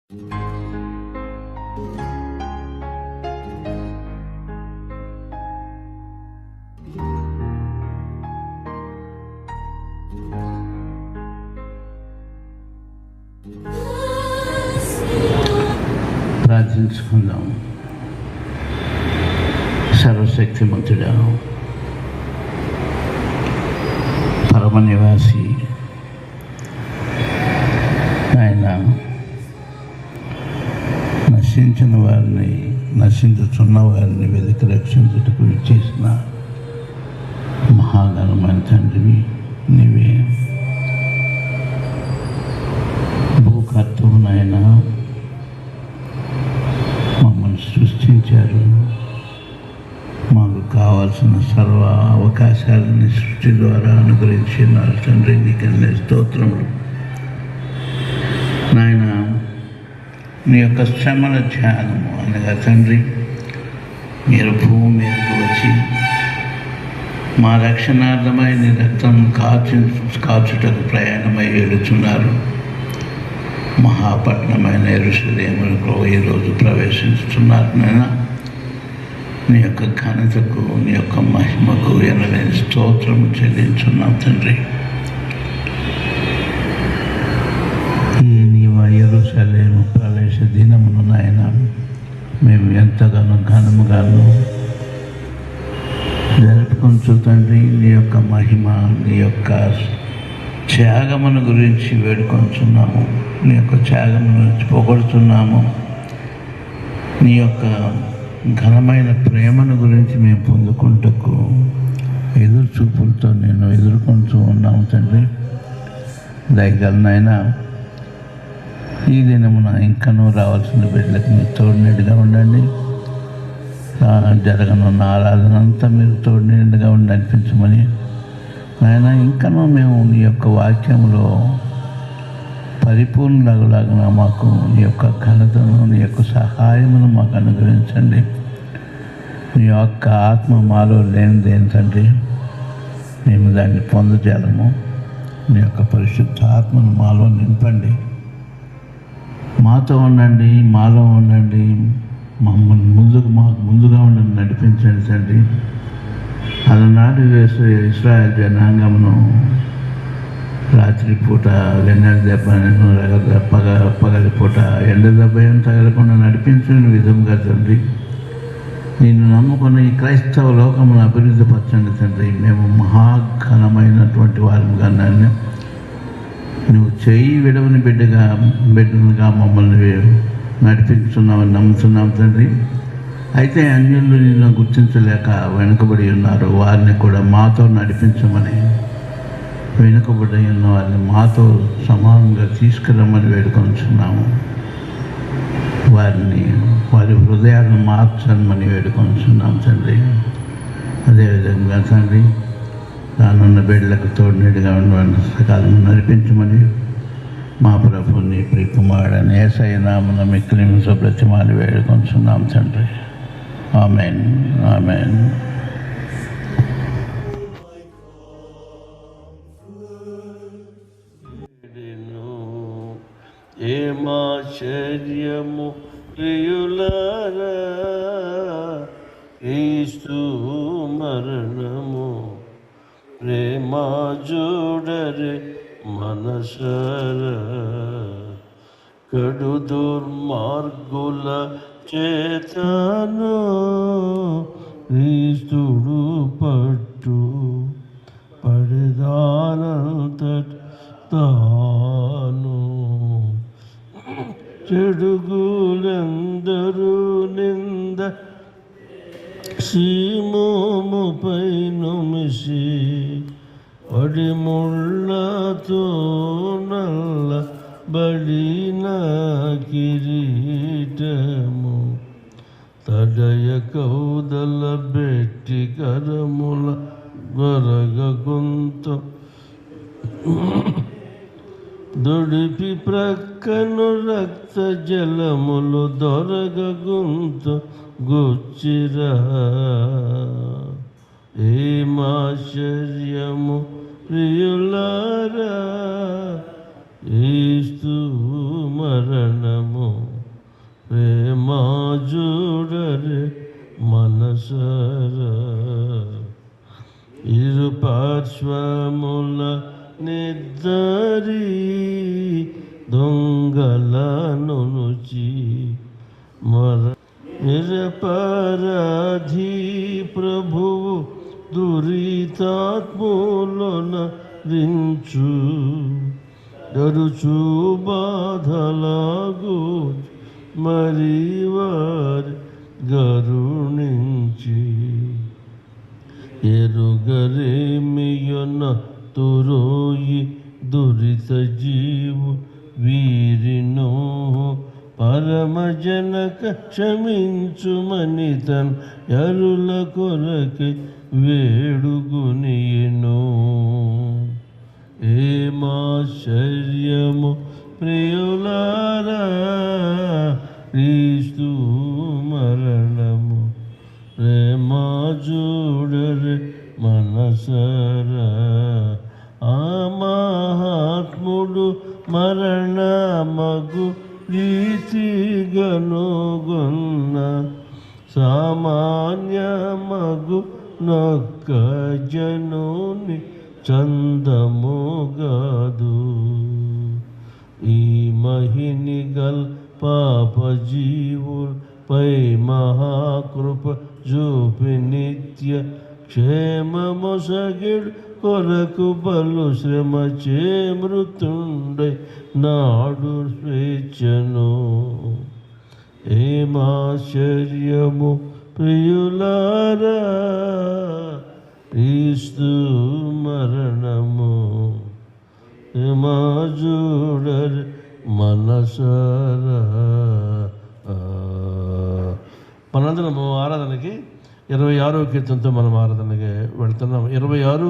ప్రార్థించుకుందాం. సర్వశక్తిమంతుడా, పరమ నివాసి ఆయన నశించిన వారిని, నశించుచున్న వారిని వెతికి రక్షించుటకు చేసిన మహాగణమైన తండ్రివి నీవే. భూకర్తవు నాయన, మమ్మల్ని సృష్టించారు. మాకు కావాల్సిన సర్వ అవకాశాలని సృష్టి ద్వారా అనుగ్రహించినారు తండ్రి. నీకన్నీ స్తోత్రములు నాయన. మీ యొక్క శ్రమల ధ్యానము అనగా తండ్రి, మీరు భూమి మీదకు వచ్చి మా రక్షణార్థమై నీ రక్తం కాచుటకు ప్రయాణమై వెళుతున్నారు. మహాపట్నమైన యెరూషలేములో ఈరోజు ప్రవేశిస్తున్నారు నాయన. నీ యొక్క ఘనతకు, నీ యొక్క మహిమకు ఎనలేని స్తోత్రము చెల్లించున్నాం తండ్రి. ఈ నీవు యెరూషలేము ప్రవేశ దినమును నాయన మేము ఎంతగానో ఘనముగాను జరుపుకుంటూ తండ్రి, నీ యొక్క మహిమ, నీ యొక్క త్యాగమును గురించి వేడుకొంచున్నాము. నీ యొక్క త్యాగమును గురించి పొగడుతున్నాము. నీ యొక్క ఘనమైన ప్రేమను గురించి మేము పొందుకుంటకు ఎదురు చూపులతో నేను ఎదుర్కొంటూ ఉన్నాము తండ్రి. దయగలనైనా ఈ దినమున ఇంకనూ రావాల్సిన బిడ్డలకు మీరు తోడునీడుగా ఉండండి. జరగనున్న ఆరాధన అంతా మీరు తోడునీడుగా ఉండి నడిపించమని నాయన, ఇంకనూ మేము నీ యొక్క వాక్యంలో పరిపూర్ణలాగులాగా మాకు నీ యొక్క ఘనతను, నీ యొక్క సహాయమును మాకు అనుగ్రహించండి. నీ యొక్క ఆత్మ మాలో లేనిదేం తండ్రి, మేము దాన్ని పొందజేయము. నీ యొక్క పరిశుద్ధ ఆత్మను మాలో నింపండి. మాతో ఉండండి, మాలో ఉండండి. మమ్మల్ని మాకు ముందుగా ఉండండి, నడిపించండి తండ్రి. అలనాడు ఇశ్రాయేల్ జనాంగమును రాత్రిపూట వెన్నెల దెబ్బను పగలిపూట ఎండ దెబ్బ తగలకుండా నడిపించిన విధంగా తండ్రి, నిన్ను నమ్ముకున్న ఈ క్రైస్తవ లోకమును అభివృద్ధి పరచండి తండ్రి. మేము మహాఘనమైనటువంటి వారిగా నాన్న, నువ్వు చేయి విడవని బిడ్డలుగా మమ్మల్ని నడిపించున్నామని నమ్ముతున్నాం తండ్రి. అయితే అన్యులు నిన్ను గుర్తించలేక వెనుకబడి ఉన్నారు. వారిని కూడా మాతో నడిపించమని, వెనుకబడి ఉన్న వారిని మాతో సమానంగా తీసుకురమ్మని వేడుకొంచున్నాము. వారి హృదయాలను మార్చమని వేడుకొంచున్నాం తండ్రి. అదేవిధంగా తండ్రి, రానున్న బిడ్డలకు తోడునీడుగా ఉండవలసిన సకాలం నడిపించమని మా ప్రభుని ప్రియకుమారుడని యేసయ్య నామమున మిక్కిలి బ్రతిమాలి వేడుకొంచున్నాం తండ్రి. ఆమేన్, ఆమేన్. ఏమాశ్చర్యము ప్రియులారా, క్రీస్తు మరణము ప్రేమ జోడరే మనసారా. కడు దుర్మార్గుల చేతను క్రీస్తుడు పట్టు పడదానంతట తాను. చెడుగులందరూ నింద సీమోముపై నొమిసి, పడిముళ్ళతో నల్ల బడిన కిరీటము, తడయ కౌదల బెట్టి కరముల గొరగగుంత దొడిపి ప్రక్కను రక్త జలములు దొరగగుంత గుచ్చిరా. ఏమాశ్చర్యము ప్రియులారా, ఏస్తు మరణము ప్రేమా చూడరే మనసరా ఇరు పార్శ్వముల నిద్దరి దొంగలను నుంచి నిరపరాధి ప్రభువు దురితాత్ములన రించు దరుచు బాధలాగు మరి వారి గరుణించి ఎరుగరేమియొన తురోయి దురిత జీవు వీరినో పరమజనక క్షమించుమని తన్ ఎరుల కొరకి వేడుగునియెను. ఏమాశ్చర్యము ప్రియులారా క్రీస్తు మరణము ప్రేమా చూడరే మనసరా ఆ మహాత్ముడు మరణమగు రీతిగనుగొన్న సామాన్యమగు నొక్క జనుని చందముగాదు. ఈ మహిని గల్ పాప జీవులపై మహాకృప చూపి నిత్య క్షేమమొసగిడు కొరకు బలు శ్రమ చే మృతుండై నాడు స్వేచ్ఛను. ఏమాశ్చర్యము ప్రియులారా క్రీస్తు మరణము చూడరు మనసరా. మనందరము ఆరాధనకి 26వ కీర్తనతో మనం ఆరాధనకి వెళ్తున్నాం. 26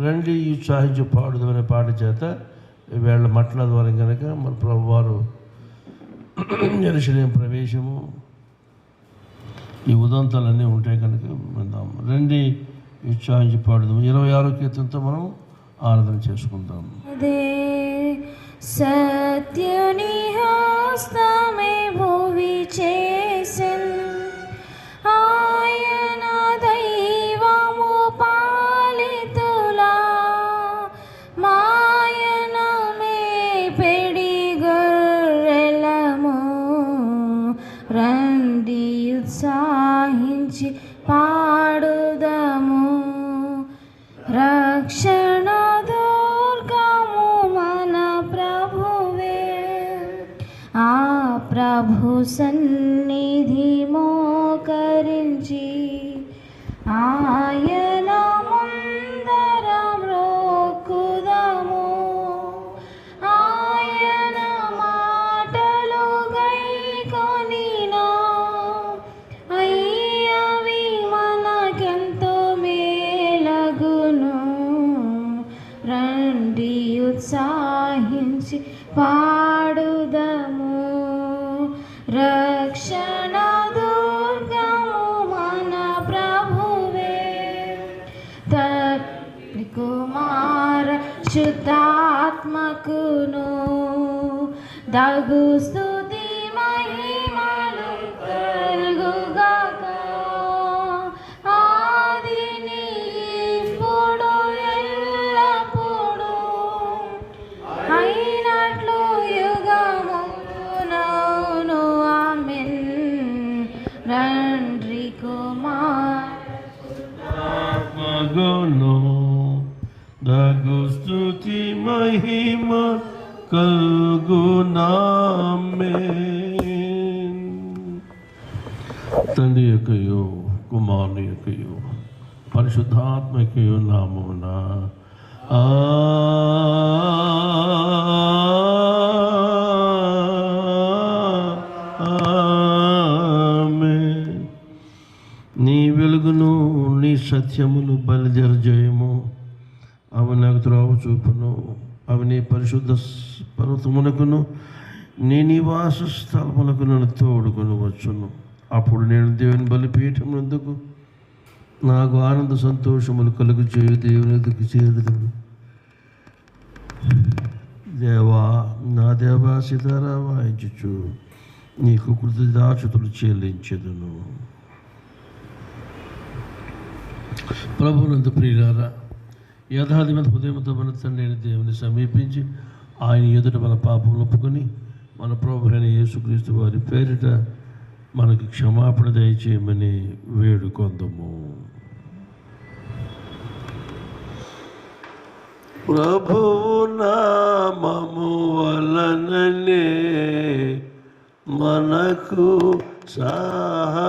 రండి ఉత్సాహించి పాడుదమనే పాట చేత వీళ్ళ మట్ల ద్వారా కనుక మన ప్రభువారు యెరూషలేము ప్రవేశము ఈ ఉదంతాలన్నీ ఉంటాయి కనుక విందాం. రండి ఉత్సాహించి పాడుదాం. 26వ కీర్తనతో మనం ఆరాధన చేసుకుందాం. సత్యుని హస్తమే భువి చేసెన్ ఆయన దైవము పాలితులా మాయనమే పెడి గొర్రెలము రండి ఉత్సాహించి పాడుదము. రక్షణ దుర్గము మన ప్రభువే ఆ ప్రభు సన్నిధి మోకరించి ఆయన ముందరం రోకుదము. ఆయన మాటలు గైకొనినా అయ్యవి మనకెంతో మేలగును. రండి ఉత్సాహించి పాడుదము. రక్షణ దుర్గము మన ప్రభువే తండ్రి కుమార శుద్ధాత్మకును దగు స్తుతి మహిమలు కలుగుగాక. ఆదిని ఇప్పుడు ఎల్లప్పుడు అయినట్లు యుగమునౌను ఆమేన్. రండి కుమారగను దగు స్తుతి మహిమ కలుగునామేన్. తండ్రి యొక్కయు కుమారుని యొక్కయు పరిశుద్ధాత్మకయు నామమున ఆమేన్. నీ వెలుగును నీ సత్యమును బయలుదేరజేయము. అవి నాకు త్రోవ చూపును. అవి నీ పరిశుద్ధ పర్వతమునకును నీ నివాస స్థలములకు నన్ను తోడుకొని వచ్చును. అప్పుడు నేను దేవుని బలిపీఠం నందుకు నాకు ఆనంద సంతోషములు కలుగు చేయు దేవుని ఎదుకు చేరుదును. దేవా నా దేవా సితారా వాయించుచు నీకు కృతజ్ఞతాస్తుతులు చెల్లించెదను. ప్రభువునందు ప్రియులారా, యథార్థమైన హృదయంతో మన తండ్రి అయిన దేవుని సమీపించి ఆయన ఎదుట మన పాపం ఒప్పుకొని మన ప్రభు అయిన యేసుక్రీస్తు వారి పేరిట మనకి క్షమాపణ దయచేయమని వేడుకొందము. ప్రభువు నామము వలననే మనకు సహాయము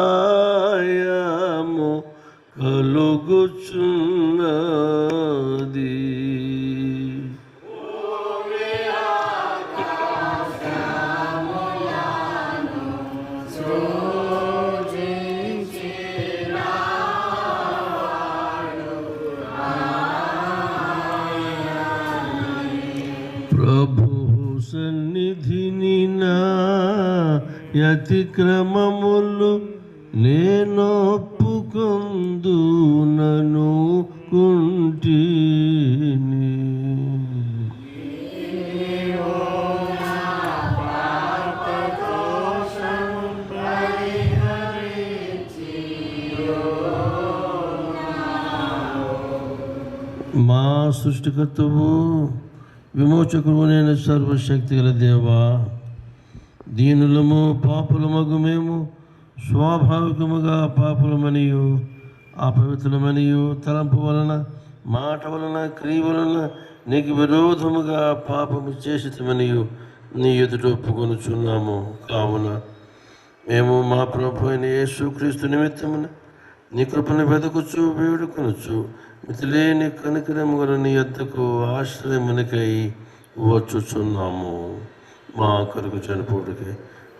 కలుగుచున్నది. ప్రభు సన్నిధిని నా అతిక్రమములు నేనొప్పుకొందునను కుంటిని. మా సృష్టికర్తవు విమోచకుడు నేను సర్వశక్తి గల దేవా, దీనులము పాపులమగు మేము స్వాభావికముగా పాపులమనియు అపవిత్రులమనియు తలంపు వలన మాట వలన క్రియ వలన నీకు విరోధముగా పాపము చేసితమనియు నీ ఎదుట ఒప్పుకొనుచున్నాము. కావున మేము మా ప్రభు అయిన యేసుక్రీస్తు నిమిత్తమున నీ కృపను వెదకుచు వేడుకొనుచు మితిలేని కనికరము గల నీ యొద్దకు ఆశ్రయమునికై వచ్చుచున్నాము. మా కొరకు చనిపోటుకై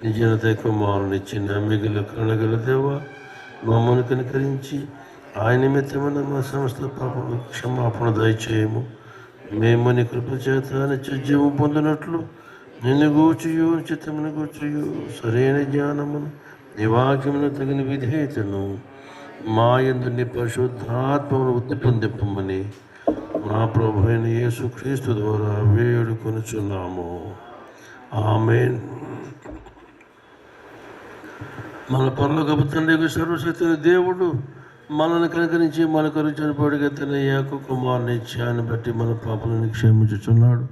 నిజనత కుమారునిచ్చిన మిగిలిన కరుణగల దేవ, మమ్మల్ని కనికరించి ఆయన నిమిత్తమైన మా సమస్త పాపము క్షమాపణ దయచేయము. మేము నీ కృప చేత నిత్యజీవం పొందినట్లు నిన్ను గూర్చియు చిత్తమును గూర్చియు సరైన జ్ఞానమును నీ వాక్యమును తగిన విధేయతను మా యందు నీ పరిశుద్ధాత్మను వృద్ధి పొందింపమని మా ప్రభు అయిన యేసుక్రీస్తు ద్వారా వేడుకొనుచున్నాము. ఆమేన్. మన పరలోకపు తండ్రి సర్వశక్తి దేవుడు మనల్ని కనుకరించి మన కొరకు చనిపోయాడుగా తన ఏక కుమారుని ఇచ్చాన్ని బట్టి మన పాపలను క్షమించుచున్నాడు.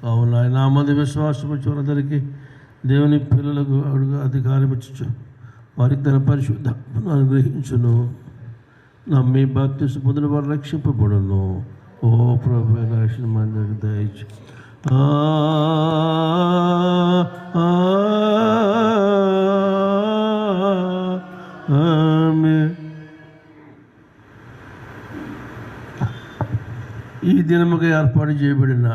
కావున ఆయన ఆ మంది విశ్వాసం వచ్చేవారందరికీ దేవుని పిల్లలకు అడుగు అధికారం ఇచ్చు వారికి తన పరిశుద్ధాత్మను అనుగ్రహించును. నమ్మి బాప్తిస్మ పొందిన వారు రక్షింపబడును. ఓ ప్రభు రక్షణ మందికి దయచు. ఈ దినముగా ఏర్పాటు చేయబడిన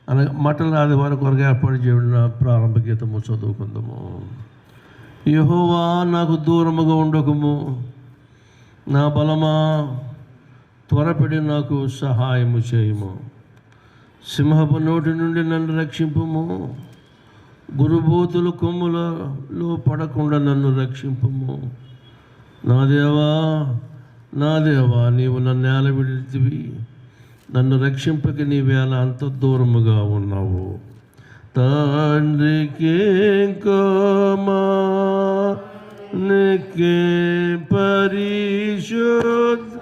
అనగా మటల ఆదివారం కొరకు ఏర్పాటు చేయబడిన ప్రారంభ గీతము చదువుకుందాము. యెహోవా నాకు దూరముగా ఉండకము, నా బలమా త్వరపడి నాకు సహాయము చేయము. సింహపు నోటి నుండి నన్ను రక్షింపుము, గురుబోతుల కొమ్ములలో పడకుండా నన్ను రక్షింపుము. నా దేవా నీవు నన్ను నేల విడితివి, నన్ను రక్షింపక నీవేళ అంత దూరముగా ఉన్నావు. తండ్రికి పరిశుద్ధ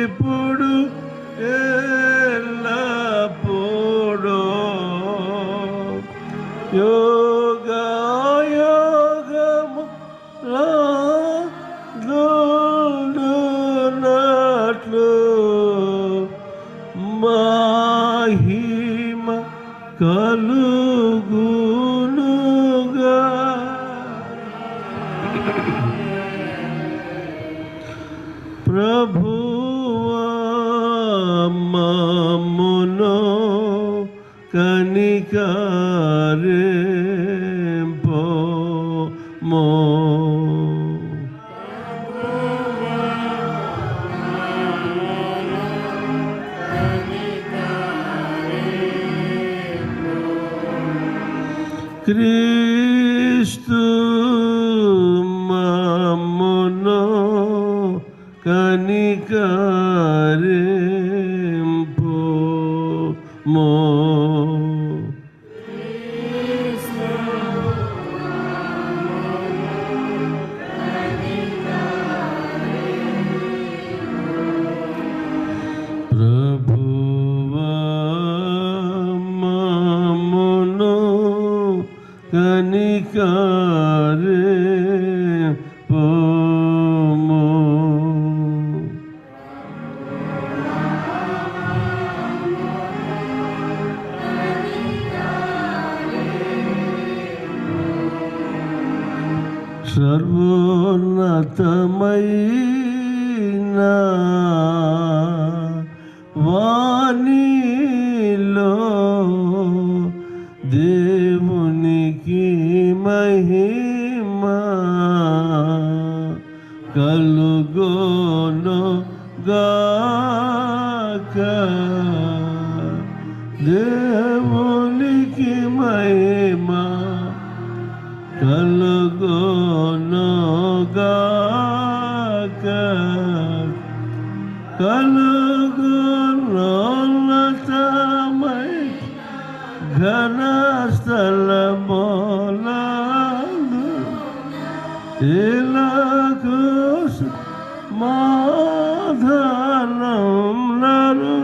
ఇప్పుడు ఎల్లప్పుడు యోగము నట్లు మహిమ కలుగునుగా. ప్రభువా మమ్మును కనికరింపుము. క్రీస్తు మమ్మును ప్రభువా మమ్మును కనికరింపుము. సర్వోన్నతమైన వాణిలో దేవునికి మహిమ కలుగోను గాక. దేవునికి మహిమ కలుగోను గాక. కలుగోన్నతమై ఘన స్థలములందు ఇలాగు మాధనములను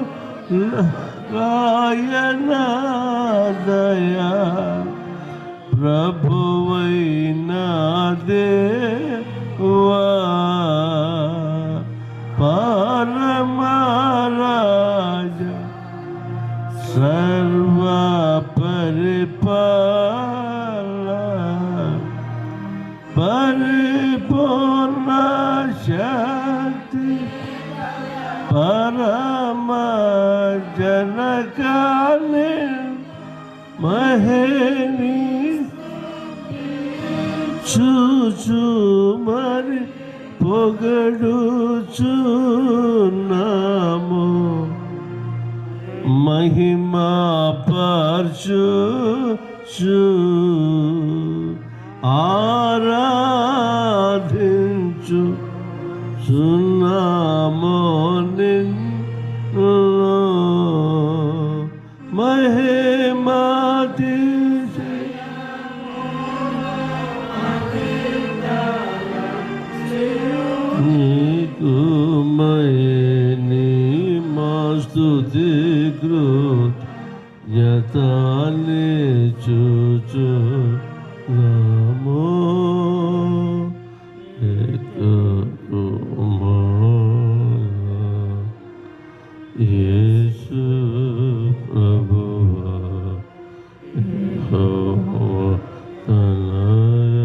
గాయన దయా ప్రభువైన దేవా పరమరాజ సర్వ పరిపాల పరిపూర్ణ శక్తి పరమ జనకాని మహిని చూచు మరి పొగడుచున్నాము. మహిమా పరచు ఆరాధించు సున్నాము నిన్ను. మహిమా తీసి నీకు మహిని మా స్తుతి కృతజ్ఞతని చూచున్నాము. యేసు ప్రభువా యెహోవా తనయ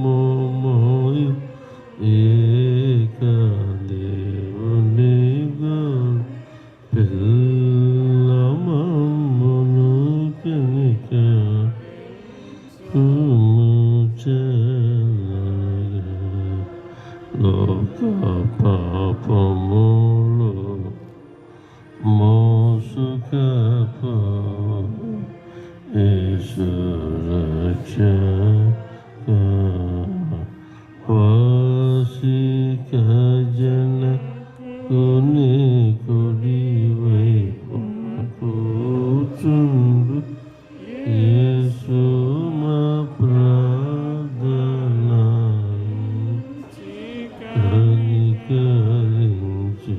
లోకకపముమోయు ఏక దేవునిగా పిల్లమమ్మును కనికరించెదగా. లోక పాపములు మోసుకపోవు యేసు రక్షక. వాసిక జనకుని కుడి వైపు కూర్చుండు యేసు మా ప్రార్థన కనికరించు.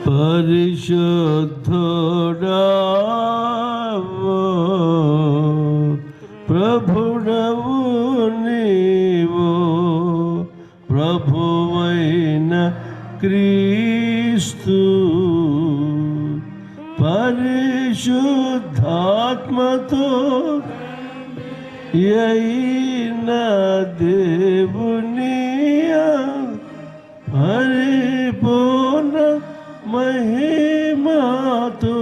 పరిశుద్ధుడావు ప్రభుడవు నీవు, ప్రభువైన క్రీస్తు పరిశుద్ధాత్మతో అయిన దేవుని పరిపూర్ణ మహిమతో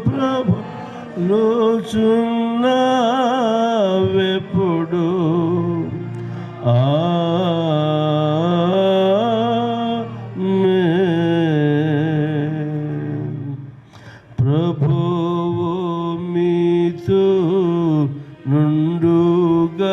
ప్రభు లోచున్నావెప్పుడు. ప్రభువు మీతో నుండుగాక.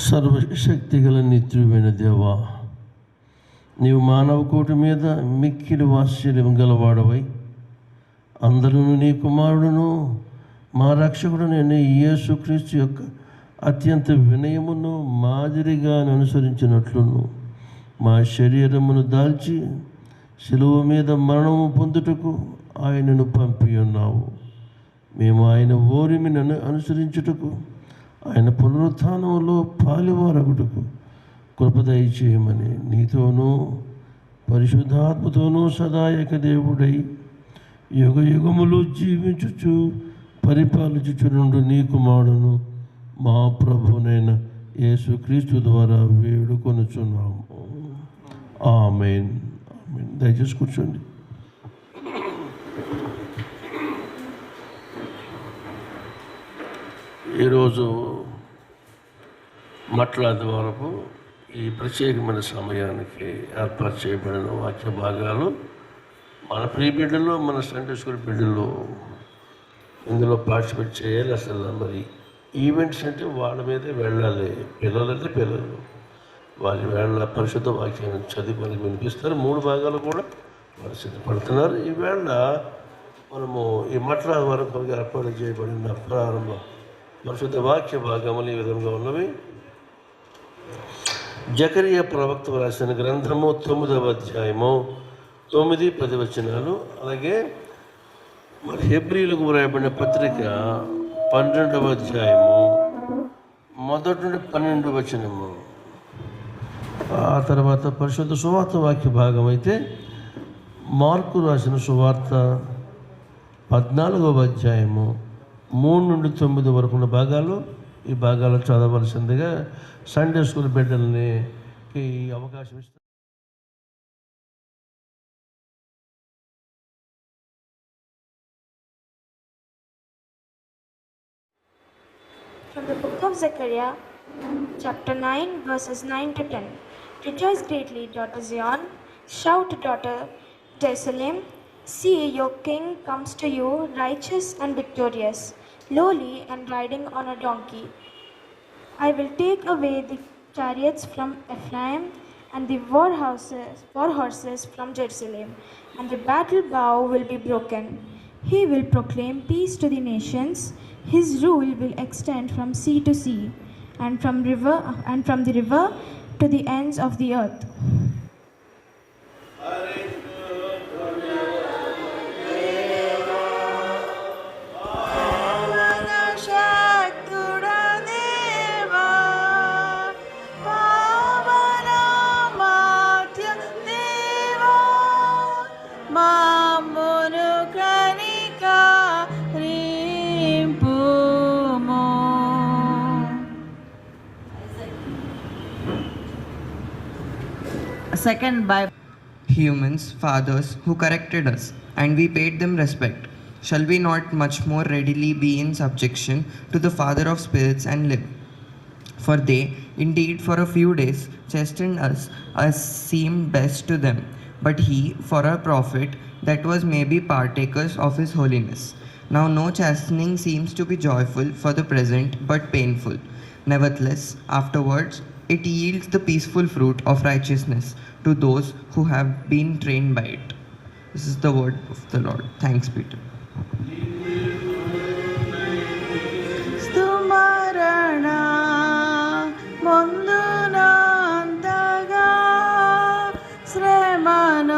సర్వశక్తిగల నిత్యుడైన దేవా, నీవు మానవ కోటి మీద మిక్కిలి వాత్సల్యం గలవాడవై అందరూ నీ కుమారుడును మా రక్షకుడునైన యేసుక్రీస్తు యొక్క అత్యంత వినయమును మాదిరిగా అనుసరించినట్లును మా శరీరమును దాల్చి శిలువ మీద మరణము పొందుటకు ఆయనను పంపి ఉన్నావు. మేము ఆయన ఓరిమిని అనుసరించుటకు ఆయన పునరుత్థానంలో పాలువారగుటకు కృప దయచేయమని నీతోనూ పరిశుద్ధాత్మతోనూ సదాయక దేవుడై యుగ యుగములు జీవించుచు పరిపాలించుచునుండు నీ కుమారుడును మా ప్రభునైన యేసుక్రీస్తు ద్వారా వేడుకొనుచున్నాము. ఆమేన్. ఆమేన్. దయచేసి కూర్చోండి. ఈరోజు మాట్లాడే వరకు ఈ ప్రత్యేకమైన సమయానికి ఏర్పాటు చేయబడిన వాక్య భాగాలు మన ప్రీ బిడ్డలు, మన సండే స్కూల్ బిడ్డలు ఇందులో పార్టిసిపేట్ చేయాలి. అసలు మరి ఈవెంట్స్ అంటే వాళ్ళ మీదే వెళ్ళాలి. పిల్లలంటే పిల్లలు వారి వేళ పరిశుద్ధ వాక్యాన్ని చదివి వినిపిస్తారు. 3 భాగాలు కూడా వారు సిద్ధపడుతున్నారు. ఈవేళ మనము ఈ మాట్లాడే వరకు ఏర్పాటు చేయబడిన ప్రారంభ పరిశుద్ధ వాక్య భాగములు ఈ విధంగా ఉన్నవి. జకరియా ప్రవక్త రాసిన గ్రంథము 9వ అధ్యాయము 9-10 వచనాలు, అలాగే మరి హెబ్రీలకు వ్రాయబడిన పత్రిక 12వ అధ్యాయము 1-12 వచనము. ఆ తర్వాత పరిశుద్ధ సువార్త వాక్య భాగం అయితే మార్కు రాసిన సువార్త 14వ అధ్యాయము 3-9 వరకు ఉన్న భాగాలు. ఈ భాగాలు చదవలసిందిగా సండే స్కూల్ బిడ్డల్ని ఈ అవకాశం ఇస్తారు. From the book of Zechariah, chapter 9, verses 9-10. Rejoice greatly, daughter Zion. Shout, daughter Jerusalem. See, your king comes to you, righteous and victorious, lowly and riding on a donkey. I will take away the chariots from Ephraim and the war horses from Jerusalem, and the battle bow will be broken. He will proclaim peace to the nations. His rule will extend from sea to sea, and from the river to the ends of the earth. Second by humans, fathers who corrected us, and we paid them respect. Shall we not much more readily be in subjection to the Father of spirits and live? For they, indeed, for a few days chastened us as seemed best to them, but he, for our profit, that was maybe partakers of his holiness. Now no chastening seems to be joyful for the present, but painful. Nevertheless, afterwards, it yields the peaceful fruit of righteousness to those who have been trained by it. This is the word of the Lord. Thanks be to God. స్తుమరణ ముందునంతగా శ్రమనందునంతగా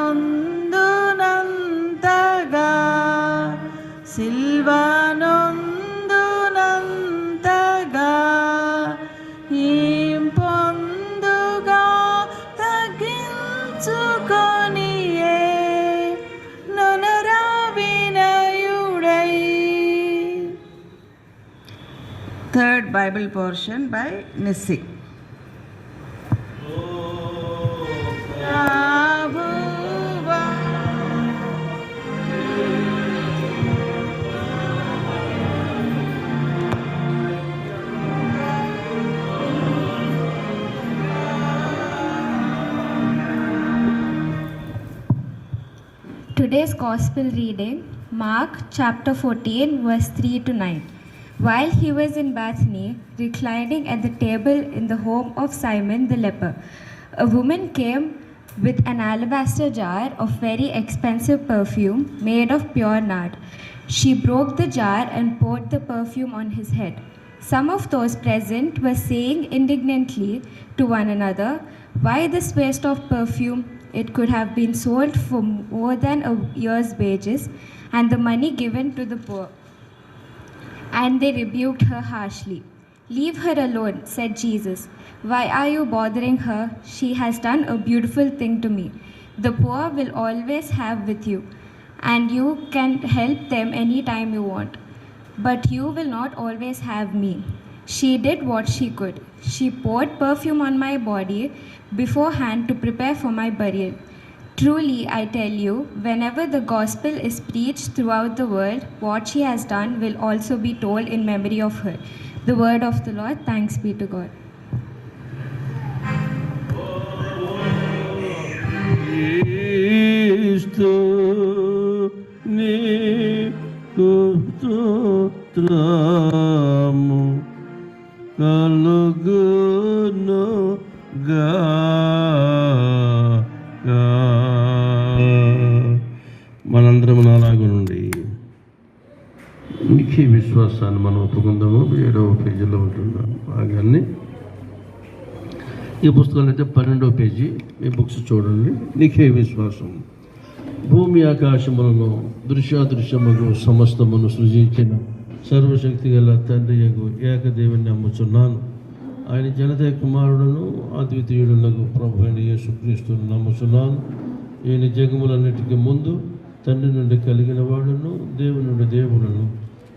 సిల్వనందునంతగా పొందుగా తగ్గించుకొనియే నొనరా వినయుడై. Third Bible portion by Nissi. ప్రభువా Today's Gospel reading, Mark chapter 14, verse 3-9. While he was in Bethany, reclining at the table in the home of Simon the leper, a woman came with an alabaster jar of very expensive perfume made of pure nard. She broke the jar and poured the perfume on his head. Some of those present were saying indignantly to one another, "Why this waste of perfume? It could have been sold for more than a year's wages and the money given to the poor." And they rebuked her harshly. "Leave her alone," said Jesus. "Why are you bothering her? She has done a beautiful thing to me. The poor will always have with you, and you can help them any time you want. But you will not always have me." She did what she could. She poured perfume on my body beforehand to prepare for my burial. Truly, I tell you, whenever the gospel is preached throughout the world, what she has done will also be told in memory of her. The word of the Lord. Thanks be to God. క్రీస్తు నీకు స్తోత్రము కలుగునుగా. మనందరం అలాగునుండి నీకే విశ్వాసాన్ని మనం ఒప్పుకుందాము. 7వ పేజీలో ఉంటున్నాం భాగాన్ని. ఈ పుస్తకాలు అయితే 12వ పేజీ, మీ బుక్స్ చూడండి. నీకే విశ్వాసం. భూమి ఆకాశములను దృశ్యాదృశ్యముగు సమస్తమును సృజించిన సర్వశక్తి గల తండ్రి యగు ఏకదేవుని నమ్ముచున్నాను. ఆయన జనత కుమారుడును అద్వితీయుడునకు ప్రభు అయిన యేసుక్రీస్తును నమ్ముచున్నాను. ఈయన జగములన్నిటికీ ముందు తండ్రి నుండి కలిగిన వాడును, దేవుని నుండి దేవుడును,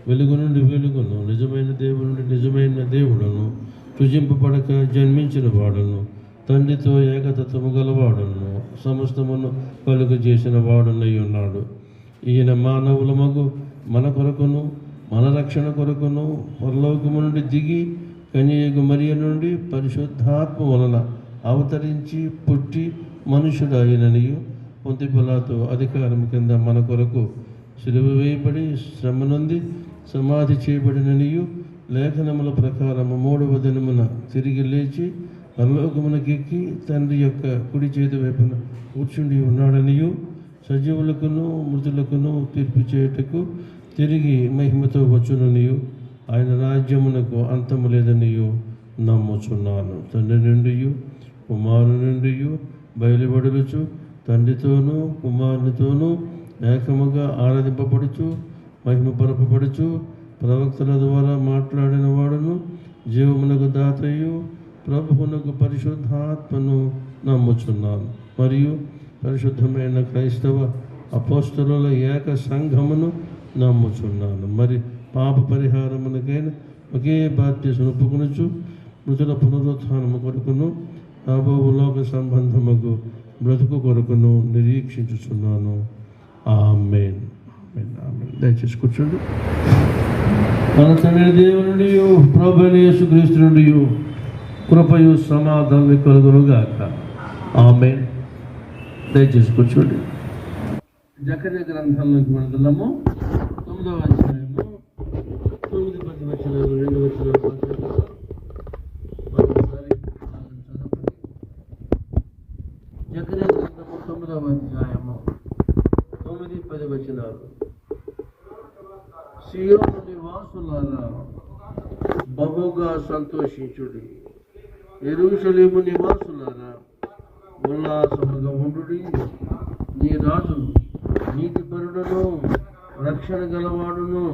వెలుగు నుండి వెలుగును, నిజమైన దేవుని నుండి నిజమైన దేవుడును, సృజింపబడక జన్మించిన వాడును, తండ్రితో ఏకతత్వము గలవాడును, సమస్తమును కలుగ చేసిన వాడునై ఉన్నాడు. ఈయన మానవులమగు మన కొరకును మన రక్షణ కొరకును పరలోకము నుండి దిగి కన్యయగు మరియ నుండి పరిశుద్ధాత్మ వలన అవతరించి పుట్టి మనుషుడైననియు పొంతి పిలాతు అధికారం కింద మన కొరకు సిలువ వేయబడి శ్రమ నొంది సమాధి చేయబడిననియు లేఖనముల ప్రకారము 3వ దినమున తిరిగి లేచి పరలోకమునకెక్కి తండ్రి యొక్క కుడి చేతి వైపున కూర్చుండి ఉన్నాడనియు సజీవులకును మృతులకును తీర్పు చేయుటకు తిరిగి మహిమతో వచ్చుననియు ఆయన రాజ్యమునకు అంతము లేదనియు నమ్ముచున్నాను. తండ్రి నుండి కుమారుని నుండి బయలువడులుచు తండ్రితోనూ కుమారునితోనూ ఏకముగా ఆరాధింపబడుచు మహిమపరపబడుచు ప్రవక్తల ద్వారా మాట్లాడిన వాడును జీవమునకు దాతయు ప్రభువునకు పరిశుద్ధాత్మను నమ్ముచున్నాను. మరియు పరిశుద్ధమైన క్రైస్తవ అపోస్తలుల ఏక సంఘమును నమ్ముచున్నాను. మరి పాప పరిహారమునకైన ఒకే బాప్తిస్మము ఒప్పుకొనుచు మృతుల పునరుత్థానము కొరకును రాబో లోక సంబంధముకు బ్రతుకు కొరకును నిరీక్షించుచున్నాను. ఆమేన్. దయచేసి కూర్చోండి. మన తండ్రి దేవుని ప్రభువైన యేసుక్రీస్తు నుండి కృపయు సమాధానం కలుగునుగాక. ఆమేన్. దయచేసి కూర్చోండి. జకర్యా గ్రంథంలోకి వెళ్తున్నాము. 9వ అధ్యాయము 9-10 వచనాలు, 2 వచనాలు మరోసారి చదవండి. జకర్యా గ్రంథము 9వ అధ్యాయము 9-10 వచనాలు. సియోను నివాసులారా బహుగా సంతోషించుడి, యెరూషలేము నివాసులారా ఉల్లాసముగా ఉండుడి. నీ రాజు నీతిపరుడును రక్షణ గలవాడును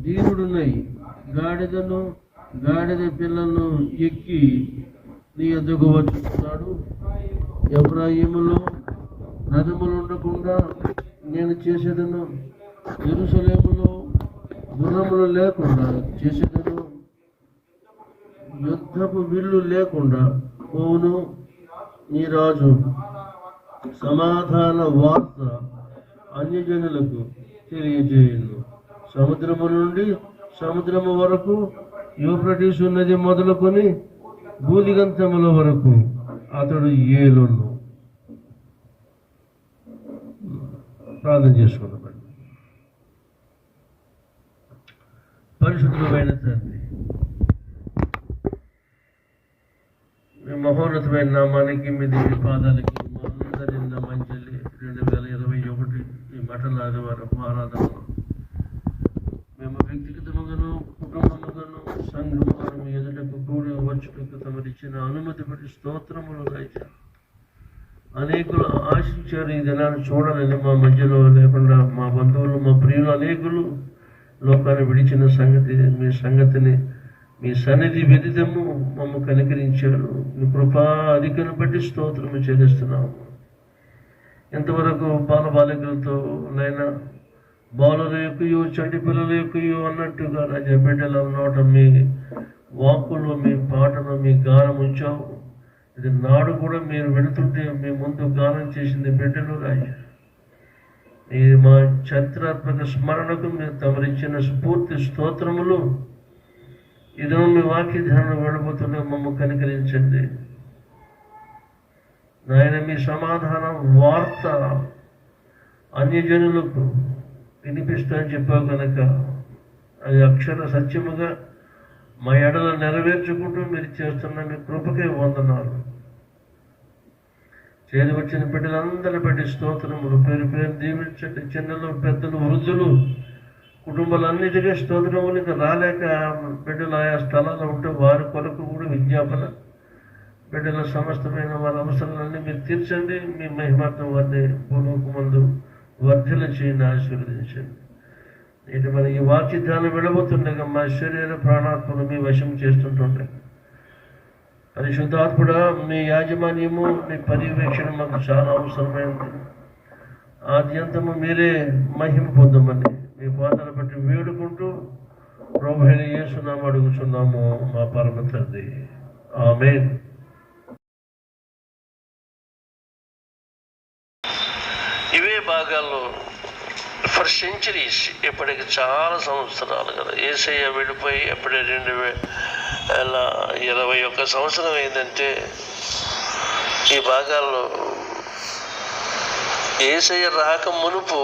ధీరుడునై గాడిదను గాడిద పిల్లను ఎక్కి నీ ఎద్దుకు వచ్చుతున్నాడు. ఎఫ్రాయిములో రథములు ఉండకుండా నేను చేసేదను, యెరూషలేములో గుర్రములు లేకుండా చేసేదను, యుద్ధపు విల్లు లేకుండా పోవును. నీ రాజు సమాధాన వార్త అన్యజనులకు తెలియజేయును. సముద్రము నుండి సముద్రము వరకు, యూఫ్రటీసు నది మొదలుకొని భూదిగంతముల వరకు అతడు ఏలును. ప్రార్థన చేసుకున్నామండి. పరిశుద్ధమైన తండ్రి, మీ మహోన్నతమైన నామానికి, మీ దివ్య పాదాలకి మా అందరి మంజలి 2021 ఈ మఠల ఆదివారం ఆరాధనలో మేము వ్యక్తిగతముగాను కుటుంబముగాను సంఘముగాను మీ ఎదుటకు కూడి వచ్చుటకు తమరిచ్చిన అనుమతి బట్టి స్తోత్రములు రాజా. అనేకులు ఆశించారు ఈ దినాన్ని చూడాలని, మా మధ్యలో లేకుండా మా బంధువులు, మా ప్రియులు అనేకులు లోకాన్ని విడిచిన సంగతిని మీ సన్నిధి వ్యతితము మమ్మ కనికరించారు. మీ కృపా అధికను బట్టి స్తోత్రము చెల్లిస్తున్నాము. ఇంతవరకు బాలికలతో నైనా బాలుల యొక్కయో చంటి పిల్లల యొక్కయో అన్నట్టుగా రాజా బిడ్డల నోట మీ వాక్కులు, మీ పాటలు, మీ గానం ఉంచావు. ఇది నాడు కూడా మీరు వెళుతుంటే మీ ముందు గానం చేసింది బిడ్డలు రాజా. ఈ మా చరిత్రాత్మక స్మరణకు మీరు తమరిచ్చిన స్ఫూర్తి స్తోత్రములు ఇదో మీ వాక్య ధ్యానం వెళ్ళబోతున్న మమ్మ కనికరించండి నాయన. మీ సమాధాన వార్త అన్యజనులకు వినిపిస్తానని చెప్పావు కనుక అది అక్షర సత్యముగా మా ఎడల నెరవేర్చుకుంటూ మీరు చేస్తున్న మీ కృపకే వందనాలు. చేరి వచ్చిన బిడ్డలందరి బట్టి స్తోత్రములు పేరు పేరు దీవించండి. చిన్నలు, పెద్దలు, వృద్ధులు, కుటుంబాలన్నిటికీ స్తోత్రములు. ఇంకా రాలేక బిడ్డలు ఆయా స్థలాల్లో ఉంటే వారి కొరకు కూడా విజ్ఞాపన. బిడ్డల సమస్తమైన వారి అవసరాలన్నీ మీరు తీర్చండి. మీ మహిమార్థం వారిని పూర్వకు ముందు వర్ధల చేయండి, ఆశీర్వదించండి. ఇటు మరి ఈ వాక్యధ్యానం వెళ్ళబోతుండగా మా శరీర ప్రాణాత్మను మీ వశం చేస్తుంటుండే పరిశుద్ధాత్ముడా, మీ యాజమాన్యము, మీ పర్యవేక్షణ మాకు చాలా అవసరమైంది. ఆద్యంతము మీరే మహిమ పొందమని మీ పాదాలు బట్టి వేడుకుంటూ ప్రభువైన యేసునామమున అడుగుచున్నాము మా పరమ తండ్రి. ఆమేన్. ఇవే భాగాల్లో ఫర్ సెంచరీస్, ఇప్పటికి చాలా సంవత్సరాలు కదా యేసయ్య వెళ్ళిపోయి అప్పుడే 2021 సంవత్సరం అయిందంటే ఈ భాగాల్లో యేసయ్య రాక మునుపు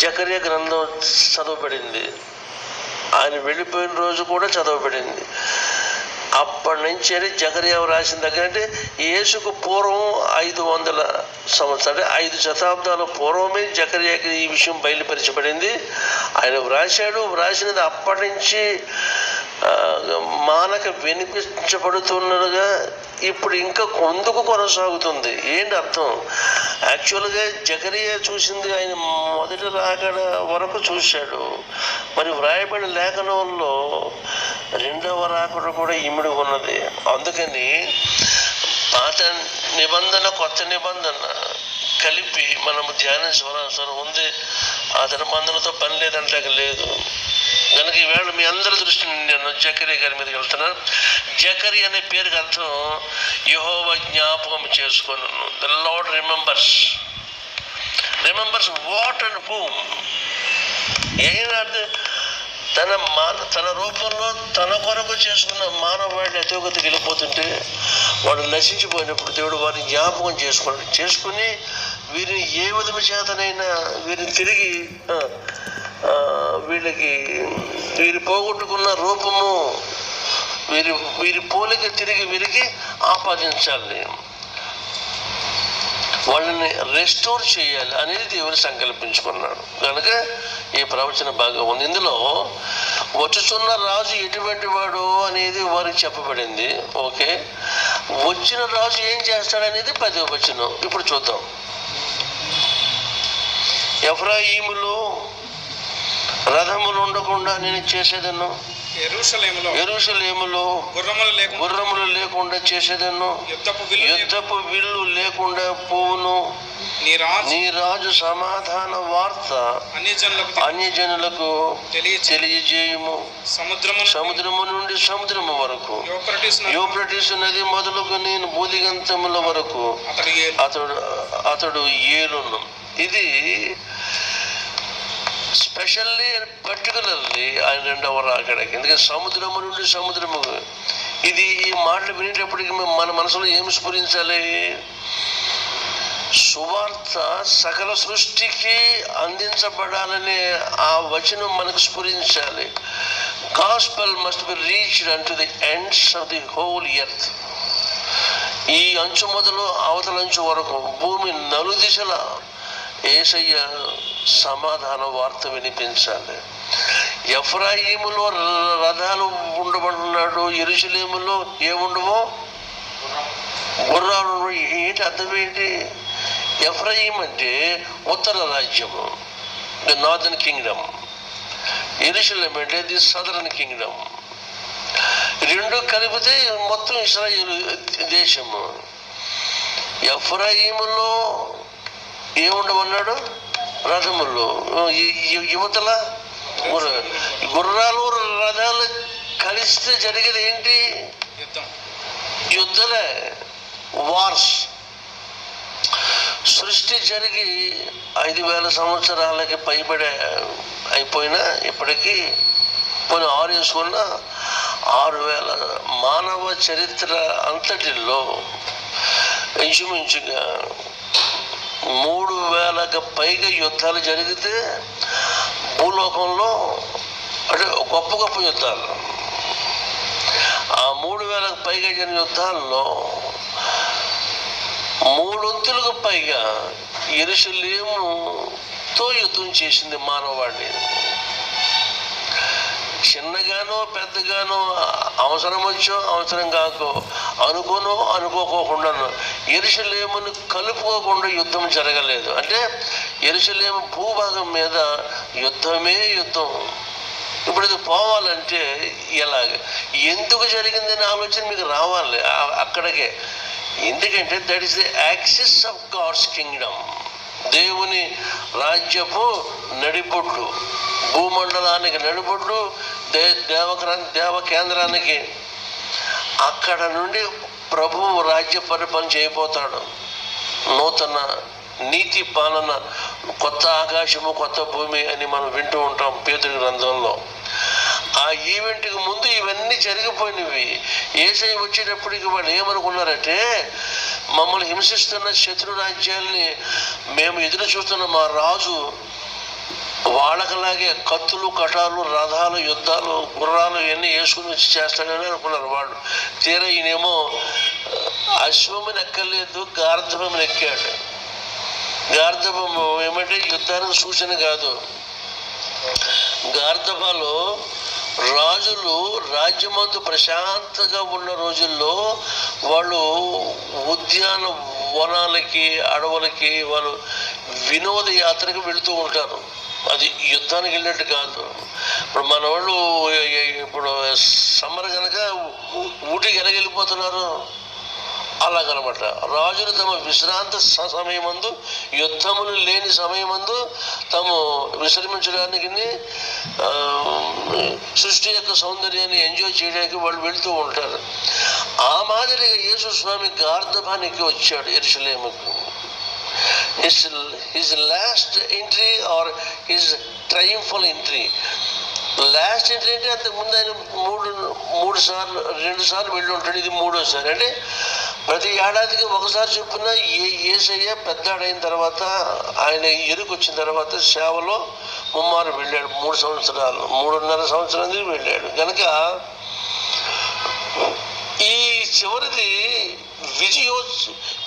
జకర్యా గ్రంథం చదవబడింది. ఆయన వెళ్ళిపోయిన రోజు కూడా చదవబడింది. అప్పటి నుంచి అని జకర్యా రాసిన దగ్గర అంటే యేసుకు పూర్వం 500 సంవత్సరాలు, 5 శతాబ్దాల పూర్వమే జకర్యాకి ఈ విషయం బయలుపరచబడింది. ఆయన వ్రాసినది అప్పటి నుంచి మానక వినిపించబడుతున్నగా ఇప్పుడు ఇంకా ముందుకు కొనసాగుతుంది. ఏంటి అర్థం? యాక్చువల్గా జకర్యా చూసింది ఆయన మొదటి రాకడ వరకు చూశాడు. మరి వ్రాయబడిన లేఖనంలో 2వ రాకడ కూడా ఇమిడి ఉన్నది. అందుకని పాత నిబంధన, కొత్త నిబంధన కలిపి మనము ధ్యానించవలసిన ఉంది. ఆ నిబంధనతో పని లేదంటే లేదు. కనుక ఈవేళ మీ అందరి దృష్టిని నేను జకర్యా గారి మీదకి వెళ్తున్నాను. జకర్యా అనే పేరుకి అర్థం యెహోవా జ్ఞాపకం చేసుకొను. The Lord remembers what and whom. ఏనాడు తన రూపంలో తన కొరకు చేసుకున్న మానవాడిని అతోగతికి వెళ్ళిపోతుంటే వాడు నశించిపోయినప్పుడు దేవుడు వారిని జ్ఞాపకం చేసుకుని వీరిని ఏ విధము చేతనైనా వీరిని తిరిగి వీరి పోగొట్టుకున్న రూపము, వీరి పోలిక తిరిగి వీరికి ఆపాదించాలి, వాళ్ళని రెస్టోర్ చేయాలి అనేది దేవుడు సంకల్పించుకున్నాడు. కనుక ఈ ప్రవచన భాగం ఉంది. ఇందులో వచ్చుచున్న రాజు ఎటువంటి వాడు అనేది వారికి చెప్పబడింది. ఓకే, వచ్చిన రాజు ఏం చేస్తాడనేది 10వ వచనం. ఇప్పుడు చూద్దాం. ఎఫ్రాయిములో రథములు ఉండకుండా నేను చేసేదను, యెరూషలేములో గుర్రములు లేకుండా చేసేదను, యుద్ధపు విల్లు లేకుండా పోవును. నీ రాజు సమాధాన వార్త అన్యజనులకు తెలియజేయము. సముద్రము నుండి సముద్రము వరకు, యూఫ్రటీసు నది మొదలుకొని భూదిగంతముల వరకు అతడు ఏలును. ఇది స్పెషల్లీ అండ్ పర్టికులర్లీ ఆయన 2వ రాకడకి. ఎందుకంటే సముద్రము నుండి సముద్రము, ఇది ఈ మాటలు వినేటప్పటికి మన మనసులో ఏమి స్ఫురించాలి? సువార్త సకల సృష్టికి అందించబడాలనే ఆ వచనం మనకు స్ఫురించాలి. Gospel must be reached unto the ends of the whole earth. ఈ అంచు మొదలు అవతల అంచు వరకు భూమి నలుదిశల యేసయ్య సమాధాన వార్త వినిపించాలి. ఎఫ్రాయిములో రథాలు ఉండబడుతున్నాడు, యెరూషలేములో ఏముండవో గుర్రాలు. ఏంటి అర్థం ఏంటి? ఎఫ్రాయిం అంటే ఉత్తర రాజ్యము, ది నార్దర్న్ కింగ్డమ్. యెరూషలేం అంటే ది సదరన్ కింగ్డమ్. రెండు కలిపితే మొత్తం ఇశ్రాయేలు దేశము. ఎఫ్రాయిములో ఏముండమన్నాడు? రథములు. యువతల గుర్రాలు రథాలు కలిస్తే జరిగేది ఏంటి? యుద్ధలే, వార్స్. సృష్టి జరిగి 5,000 సంవత్సరాలకి పైబడే అయిపోయినా ఇప్పటికీ కొన్ని 6 వేసుకున్న 6,000 మానవ చరిత్ర అంతటిలో ఇంచుమించుగా 3,000కు పైగా యుద్ధాలు జరిగితే భూలోకంలో, అంటే గొప్ప గొప్ప యుద్ధాలు. ఆ 3,000కు పైగా జరిగిన యుద్ధాల్లో 3/3కు పైగా యెరూషలేముతో యుద్ధం చేసింది మానవాడిని. చిన్నగానో పెద్దగానో, అవసరం వచ్చో అవసరం కాకో, అనుకోకోకుండాను యెరూషలేమును కలుపుకోకుండా యుద్ధం జరగలేదు. అంటే యెరూషలేము భూభాగం మీద యుద్ధమే యుద్ధం. ఇప్పుడు ఇది పోవాలంటే ఎలాగ, ఎందుకు జరిగిందనే ఆలోచన మీకు రావాలి అక్కడికే. ఎందుకంటే that is the axis of God's kingdom. దేవుని రాజ్యపు నడిబొడ్డు, భూమండలానికి నడిబొడ్డు, దేవ కేంద్రానికి. అక్కడ నుండి ప్రభువు రాజ్య పరిపాలన చేయబోతాడు. నూతన నీతి పాలన, కొత్త ఆకాశము కొత్త భూమి అని మనం వింటూ ఉంటాం పేతురు గ్రంథంలో. ఆ ఈవెంట్కి ముందు ఇవన్నీ జరిగిపోయినవి. యేసయ్య వచ్చేటప్పటికి వాళ్ళు ఏమనుకున్నారంటే, మమ్మల్ని హింసిస్తున్న శత్రు రాజ్యాల్ని మేము ఎదురు చూస్తున్న మా రాజు వాళ్ళకలాగే కత్తులు, కటాలు, రథాలు, యుద్ధాలు, గుర్రాలు ఇవన్నీ వేసుకుని వచ్చి చేస్తాడని అనుకున్నారు వాళ్ళు. తీరా ఈయనేమో అశ్వముని ఎక్కలేదు, గార్ధబముని ఎక్కాడు. గార్ధబము ఏమంటే యుద్ధానికి సూచన కాదు. గార్ధబలో రాజులు రాజ్యమందు ప్రశాంతంగా ఉన్న రోజుల్లో వాళ్ళు ఉద్యాన వనాలకి, అడవులకి వాళ్ళు వినోద యాత్రకు వెళుతూ ఉంటారు. అది యుద్ధానికి వెళ్ళినట్టు కాదు. ఇప్పుడు మన వాళ్ళు ఇప్పుడు సమ్మర్ కనుక ఊటీకి ఎలాగెళ్ళిపోతున్నారు అలాగనమాట. రాజులు తమ విశ్రాంత సమయమందు, యుద్ధములు లేని సమయమందు తాము విశ్రమించడానికి, సృష్టి యొక్క సౌందర్యాన్ని ఎంజాయ్ చేయడానికి వాళ్ళు వెళుతూ ఉంటారు. ఆ మాదిరిగా యేసు స్వామి గార్ధబానికి వచ్చాడు యెరూషలేముకు. his last entry or his triumphal entry. Last entry అంటే అంతకుముందు ఆయన 2 సార్లు వెళ్ళి ఉంటాడు. ఇది 3వసారి. అంటే ప్రతి ఏడాదికి ఒకసారి చొప్పున యేసయ్య పెద్దాడైన తర్వాత, ఆయన ఎరుకు వచ్చిన తర్వాత సేవలో ముమ్మారు వెళ్ళాడు. 3 సంవత్సరాలు, 3.5 సంవత్సరాలు వెళ్ళాడు. కనుక ఈ చివరిది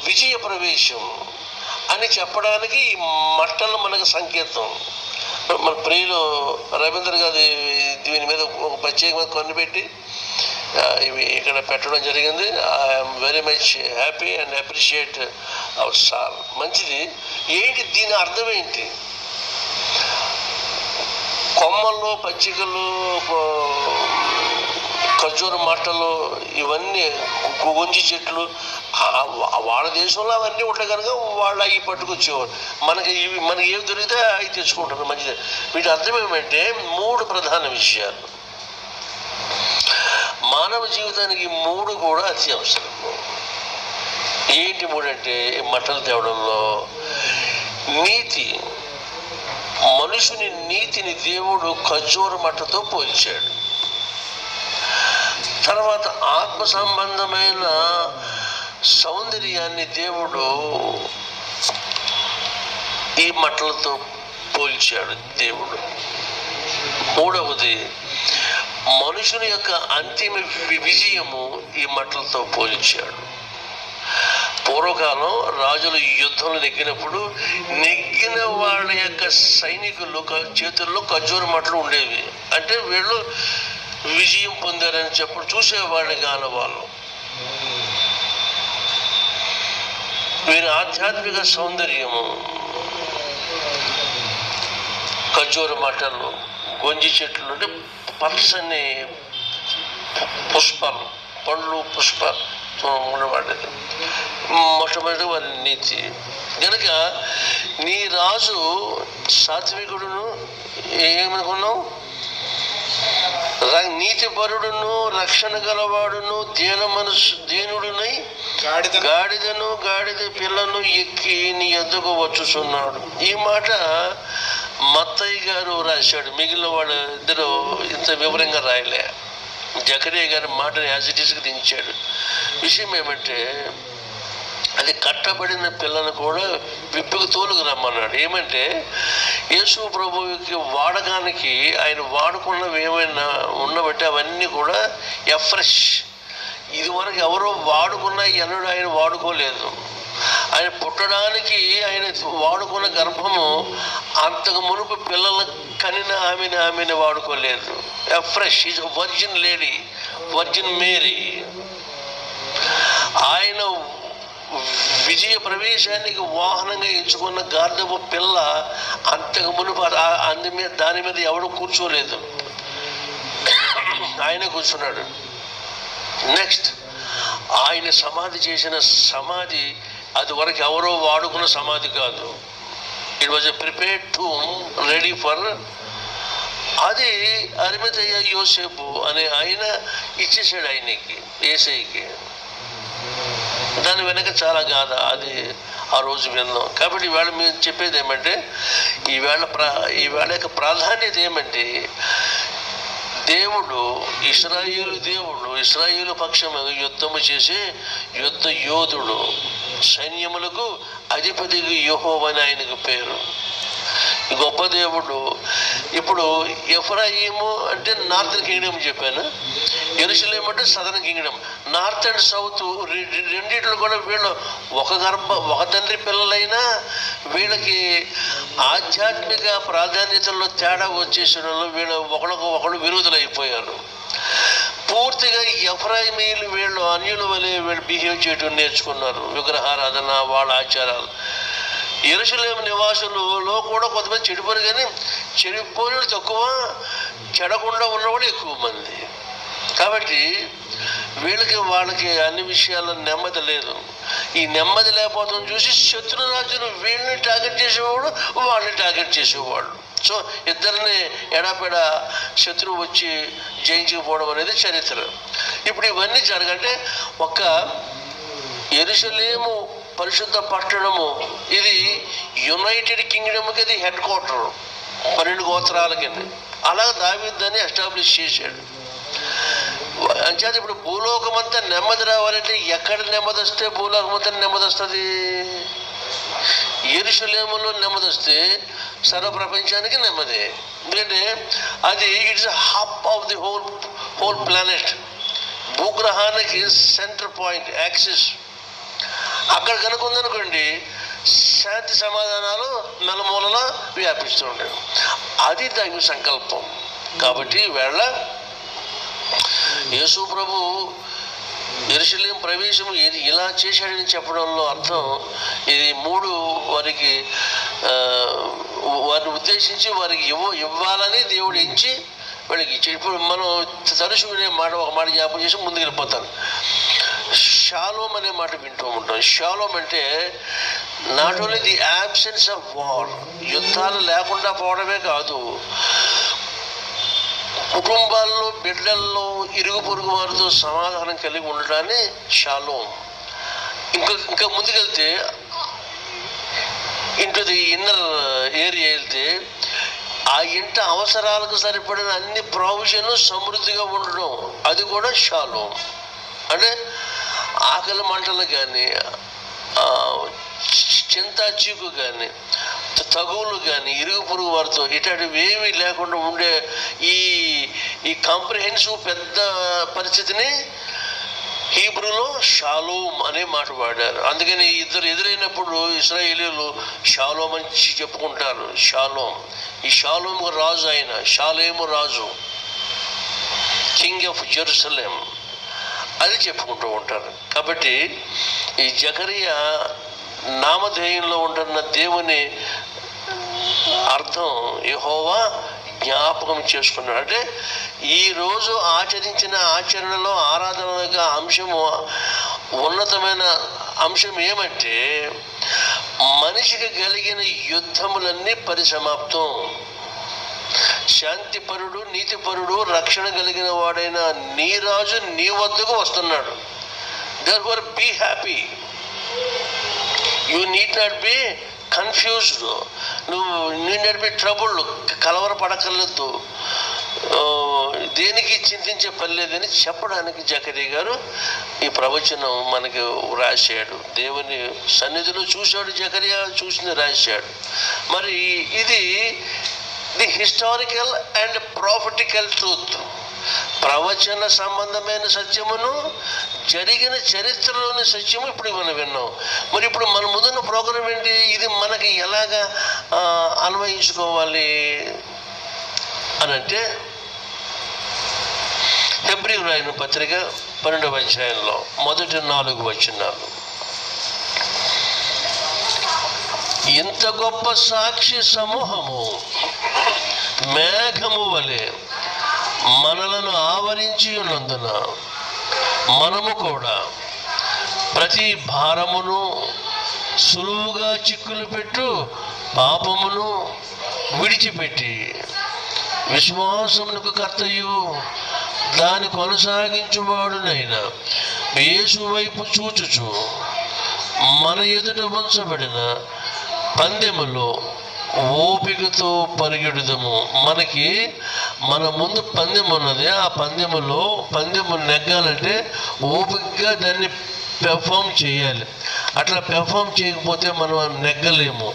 విజయ ప్రవేశం అని చెప్పడానికి ఈ మట్టలు మనకు సంకేతం. మన ప్రియులు రవీంద్ర గారి దీని మీద ఒక ప్రత్యేకమైన కొన్ని పెట్టి ఇవి ఇక్కడ పెట్టడం జరిగింది. I'm very much happy and appreciate hour sir. మంచిది. ఏంటి దీని అర్థం ఏంటి? కొమ్మలు, పచ్చికలు, ఖర్జూర మాటలు, ఇవన్నీ గుంజి చెట్లు, వాళ్ళ దేశంలో అవన్నీ ఉంటాయి కనుక వాళ్ళు అవి పట్టుకొచ్చేవారు. మనకి ఏవి దొరికితే అవి తెచ్చుకుంటారు. మంచిది. వీటి అర్థం ఏమంటే 3 ప్రధాన విషయాలు. మానవ జీవితానికి 3 కూడా అతి అవసరం. ఏంటి 3 అంటే, మట్టలు తేవడంలో నీతి, మనుషుని నీతిని దేవుడు ఖర్జూర మట్టతో పోల్చాడు. తర్వాత ఆత్మ సంబంధమైన సౌందర్యాన్ని దేవుడు ఈ మట్టలతో పోల్చాడు దేవుడు. మూడవది, మనుషుని యొక్క అంతిమ విజయము ఈ మట్టలతో పోల్చాడు. పూర్వకాలం రాజులు యుద్ధంలో నెగ్గినప్పుడు నెగ్గిన వాళ్ళ యొక్క సైనికులు చేతుల్లో ఖర్జూర మట్టలు ఉండేవి. అంటే వీళ్ళు విజయం పొందారని చెప్పి చూసేవాళ్ళని కాని వాళ్ళు. వీరి ఆధ్యాత్మిక సౌందర్యము ఖర్జూర మట్టలు, గొంజి చెట్లు అంటే పచ్చని పుష్పాలు, పండ్లు పుష్పాలు ఉండేవాళ్ళది. మొట్టమొదటి వారి నీతి కనుక నీ రాజు సాత్వికుడును, ఏమనుకున్నావు, నీతిపరుడును, రక్షణ గలవాడును, దీనుడునై గాడిద పిల్లను ఎక్కి నీ ఎద్దుకు వచ్చుచున్నాడు. ఈ మాట మత్తయ్య గారు రాశాడు, మిగిలిన వాళ్ళు ఇద్దరు ఇంత వివరంగా రాయలే. జకరియా గారి మాటని యాజ్ ఇట్ ఈస్గా దించాడు. విషయం ఏమంటే, అది కట్టబడిన పిల్లను కూడా విప్పుకు తోలుకు రమ్మన్నాడు. ఏమంటే యేసు ప్రభువుకి వాడకానికి ఆయన వాడుకున్నవి ఏమైనా ఉన్నబట్టి అవన్నీ కూడా ఎఫ్రెష్. ఇది వరకు ఎవరో వాడుకున్నా ఎన్నడూ ఆయన వాడుకోలేదు. ఆయన పుట్టడానికి ఆయన వాడుకున్న గర్భము అంతకు మునుపు పిల్లలను కనిన ఆమెను వాడుకోలేదు. ఎఫ్రెష్ is virgin lady, virgin Mary. ఆయన విజయ ప్రవేశానికి వాహనంగా ఎంచుకున్న గార్ధపు పిల్ల అంతకు మునుపు దాని మీద ఎవడు కూర్చోలేదు, ఆయన కూర్చున్నాడు. నెక్స్ట్, ఆయన సమాధి చేసిన సమాధి అది వరకు ఎవరో వాడుకున్న సమాధి కాదు. It was a prepared tomb ready for. అది అరిమతయ్య యోసేపు అనే ఆయన ఇచ్చేసాడు ఆయనకి, యేసయ్యకి. దాని వెనక చాలా గాథ, అది ఆ రోజు విందాం. కాబట్టి ఈవేళ మేము చెప్పేది ఏమంటే, ఈవేళ యొక్క ప్రాధాన్యత ఏమంటే, దేవుడు ఇశ్రాయేలు పక్షము యుద్ధము చేసే యుద్ధ యోధుడు, సైన్యములకు అధిపతికి యెహోవా అని ఆయనకు పేరు. గొప్ప దేవుడు. ఇప్పుడు ఎఫ్రాయిము అంటే నార్తర్న్ కింగ్డమ్ చెప్పాను, యెరూషలేం అంటే southern Kingdom. North and south రెండిట్లో కూడా వీళ్ళు ఒక తండ్రి పిల్లలైనా వీళ్ళకి ఆధ్యాత్మిక ప్రాధాన్యతల్లో తేడా వచ్చేసిన వీళ్ళు ఒకళ్ళు విరోధులైపోయారు. పూర్తిగా ఎఫ్రాయిమీయులు వీళ్ళు అన్యుల వలె వీళ్ళు బిహేవ్ చేయడం నేర్చుకున్నారు, విగ్రహారాధన, వాళ్ళ ఆచారాలు. యెరూషలేము నివాసులలో కూడా కొంతమంది చెడిపోయారు, కానీ చెడిపోయిన తక్కువ, చెడకుండా ఉన్నవాడు ఎక్కువ మంది. కాబట్టి వాళ్ళకి అన్ని విషయాల్లో నెమ్మది లేదు. ఈ నెమ్మది లేకపోవడం చూసి శత్రురాజును వీళ్ళని టార్గెట్ చేసేవాడు, వాళ్ళని టార్గెట్ చేసేవాడు. సో ఇద్దరిని ఎడాపెడ శత్రువు వచ్చి జయించుకుపోవడం అనేది చరిత్ర. ఇప్పుడు ఇవన్నీ జరగంటే ఒక యెరూషలేము పరిశుద్ధ పట్టణము, ఇది యునైటెడ్ కింగ్డమ్కి అది హెడ్ క్వార్టర్, 12 గోత్రాలకి. అలా దావీదు దాన్ని ఎస్టాబ్లిష్ చేశాడు. అంచేత ఇప్పుడు భూలోకం అంతా నెమ్మది రావాలంటే ఎక్కడ నెమ్మది వస్తే భూలోకం అంతా నెమ్మది వస్తుంది? యెరూషలేములో నెమ్మది వస్తే సర్వ ప్రపంచానికి నెమ్మది. ఎందుకంటే అది it's hub of the whole planet. భూగ్రహానికి సెంటర్ పాయింట్, యాక్సిస్. అక్కడ కనుక ఉందనుకోండి, శాంతి సమాధానాలు నలుమూలలా వ్యాపిస్తుండేవి. అది దైవ సంకల్పం. కాబట్టి వేళ యేసు ప్రభు యెరూషలేం ప్రవేశం ఇలా చేశాడని చెప్పడంలో అర్థం, ఇది 3 వారిని ఉద్దేశించి వారికి ఇవ్వాలని దేవుడు ఎంచి వాళ్ళకి ఇచ్చాడు. ఇప్పుడు మనం తరచు వినే ఒక మాట జ్ఞాపకం చేసి ముందుకు వెళ్ళిపోతాను. షాలోమ్ అనే మాట వింటూ ఉంటాం. షాలోమ్ అంటే not only the absence of war, యుద్ధాలు లేకుండా పోవడమే కాదు, కుటుంబాల్లో, బిడ్డల్లో, ఇరుగు పొరుగు వారితో సమాధానం కలిగి ఉండడాన్ని షాలోమ్. ఇంకా ముందుకెళ్తే ఇంటూ ది ఇన్నర్ ఏరియా వెళ్తే ఆ ఇంట అవసరాలకు సరిపడిన అన్ని ప్రావిజన్ సమృద్ధిగా ఉండడం, అది కూడా షాలోమ్. అంటే ఆకలి మంటలు కానీ, చింత చీకు కానీ తగువులు కానీ ఇరుగు పొరుగు వారితో ఇట్లాంటివి ఏమీ లేకుండా ఉండే ఈ కాంప్రిహెన్సివ్ పెద్ద పరిస్థితిని హీబ్రూలో షాలోమ్ అనే మాట వాడారు. అందుకని ఇద్దరు ఎదురైనప్పుడు ఇశ్రాయేలీయులు షాలోమ్ అని చెప్పుకుంటారు. షాలోమ్, ఈ షాలోమ్ రాజు ఆయన, షాలేము రాజు, కింగ్ ఆఫ్ జెరూసలేం అది చెప్పుకుంటూ ఉంటారు. కాబట్టి ఈ జకరియా నామధేయంలో ఉంటున్న దేవుని అర్థం యెహోవా జ్ఞాపకం చేసుకున్నాడు. అంటే ఈరోజు ఆచరించిన ఆచరణలో ఆరాధన అంశము, ఉన్నతమైన అంశం ఏమంటే మనిషికి కలిగిన యుద్ధములన్నీ పరిసమాప్తం. శాంతిపరుడు, నీతిపరుడు, రక్షణ కలిగిన వాడైన నీ రాజు నీ వద్దకు వస్తున్నాడు. therefore be happy, you need not be confused, నువ్వు నీడ్ నాట్ బి ట్రబుల్డ్, కలవరపడకలేదు, దేనికి చింతించే పని లేదని చెప్పడానికి జకరియా గారు ఈ ప్రవచనం మనకి రాశాడు. దేవుని సన్నిధిలో చూశాడు జకరియా, చూసింది రాశాడు. మరి ఇది the historical and prophetical truth, ప్రవచన సంబంధమైన సత్యమును, జరిగిన చరిత్రలోని సత్యము ఇప్పుడు మనం విన్నాం. మరి ఇప్పుడు మన ముందున్న ప్రోగ్రాం ఏంటి? ఇది మనకి ఎలాగా అన్వయించుకోవాలి అని అంటే, హెబ్రీయులకు రాసిన పత్రిక 12వ అధ్యాయంలో మొదటి 4 వచనాలు, ఇంత గొప్ప సాక్షి సమూహము మేఘము వలె మనలను ఆవరించి ఉన్నందున మనము కూడా ప్రతి భారమును, సులువుగా చిక్కులు పెట్టు పాపమును విడిచిపెట్టి విశ్వాసమునకు కర్తయు దాని కొనసాగించువాడునైనా యేసు వైపు చూచుచు మన ఎదుట ఉంచబడిన పందెములో ఓపికతో పరిగెడుదము. మనకి మన ముందు పందెం ఉన్నది. ఆ పందెము నెగ్గాలంటే ఓపికగా దాన్ని పెర్ఫామ్ చేయాలి. అట్లా పెర్ఫామ్ చేయకపోతే మనం నెగ్గలేము.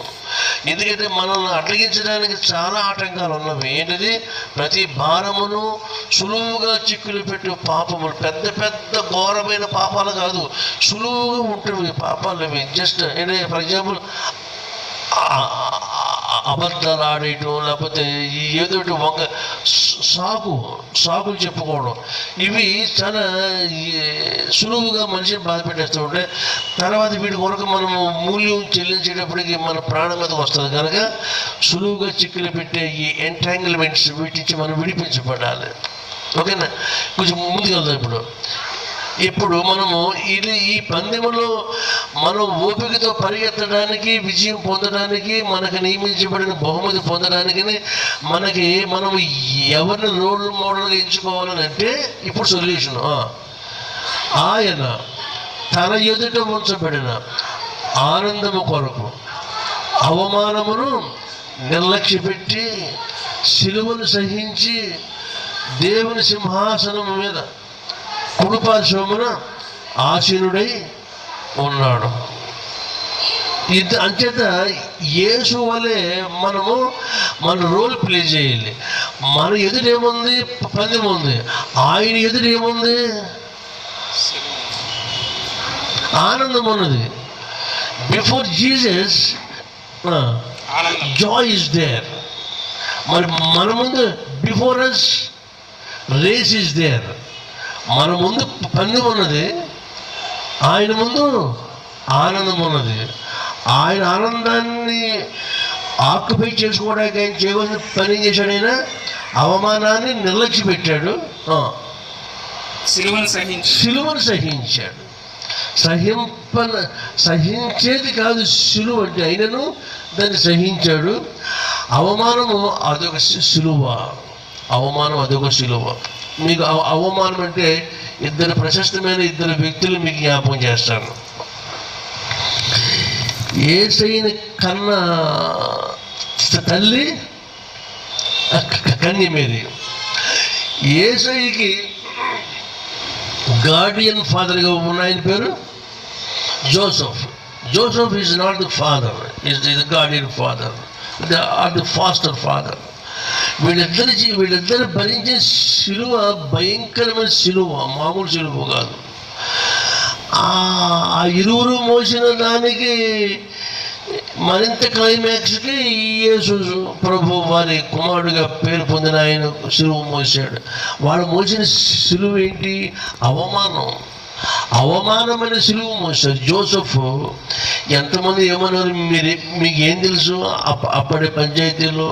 ఎందుకంటే మనల్ని అడ్డగించడానికి చాలా ఆటంకాలు ఉన్నవి. ఏంటిది? ప్రతి భారమును, సులువుగా చిక్కులు పెట్టే పాపములు, పెద్ద పెద్ద ఘోరమైన పాపాలు కాదు, సులువుగా ఉంటుంది పాపాలు అవి. జస్ట్ అంటే ఫర్ ఎగ్జాంపుల్ అబద్ధాలు ఆడేయటం, లేకపోతే ఏదోటి సాకులు చెప్పుకోవడం, ఇవి చాలా సులువుగా మనిషిని బాధ పెట్టేస్తూ ఉంటే తర్వాత వీటి కొరకు మనము మూల్యం చెల్లించేటప్పటికి మన ప్రాణం మీదకి వస్తుంది. కనుక సులువుగా చిక్కులు పెట్టే ఈ ఎంటాంగిల్మెంట్స్ వీటించి మనం విడిపించబడాలి. ఓకేనా? కొంచెం ముందుకు వెళ్దాం. ఇప్పుడు మనము ఈ పందెములో మనం ఓపికతో పరిగెత్తడానికి, విజయం పొందడానికి, మనకు నియమించబడిన బహుమతి పొందడానికి మనము ఎవరిని రోల్ మోడల్గా ఎంచుకోవాలని అంటే ఇప్పుడు సొల్యూషన్, ఆయన తన ఎదుట ఉంచబడిన ఆనందము కొరకు అవమానమును నిర్లక్ష్యపెట్టి శిలువను సహించి దేవుని సింహాసనము మీద కుడిపార్శ్వమున ఆసీనుడై ఉన్నాడు. అంచేత యేసు వలె మనము మన రోల్ ప్లే చేయాలి. మన ఎదురేముంది? పందెం ఉంది. ఆయన ఎదురేముంది? ఆనందం ఉన్నది. Before Jesus joy is there. మరి మన ముందు before us race is there. మన ముందు పందెం ఉన్నది, ఆయన ముందు ఆనందం ఉన్నది. ఆయన ఆనందాన్ని ఆక్యుపై చేసుకోవడానికి ఆయన చేయవలసిన పని చేశాడు. ఆయన అవమానాన్ని నిర్లక్ష్య పెట్టాడు, సిలువను సహించాడు. సహించేది కాదు సిలువ అంటే, ఆయనను దాన్ని సహించాడు. అవమానము అదొక సిలువ. మీకు అవమానం అంటే ప్రశస్తమైన ఇద్దరు వ్యక్తులు మీకు జ్ఞాపకం చేస్తాను. యేసయ్యని కన్న తల్లి కన్య మేరీ. యేసయ్యకి గార్డియన్ ఫాదర్గా ఉన్న ఆయన పేరు Joseph is not the father, is the guardian father, or the foster father. వీళ్ళిద్దరు భరించిన శిలువ భయంకరమైన శిలువ, మామూలు శిలువ కాదు. ఆ ఇరువురు మోసిన దానికి మరింత క్లైమాక్స్కి యేసు ప్రభు వారి కుమారుడిగా పేరు పొందిన ఆయన శిలువ మోసాడు. వాడు మోసిన శిలువ ఏంటి? అవమానమైన శిలువ మోసాడు. జోసెఫ్ ఎంతమంది ఏమన్నారు మీకు ఏం తెలుసు? అప్పటి పంచాయతీలో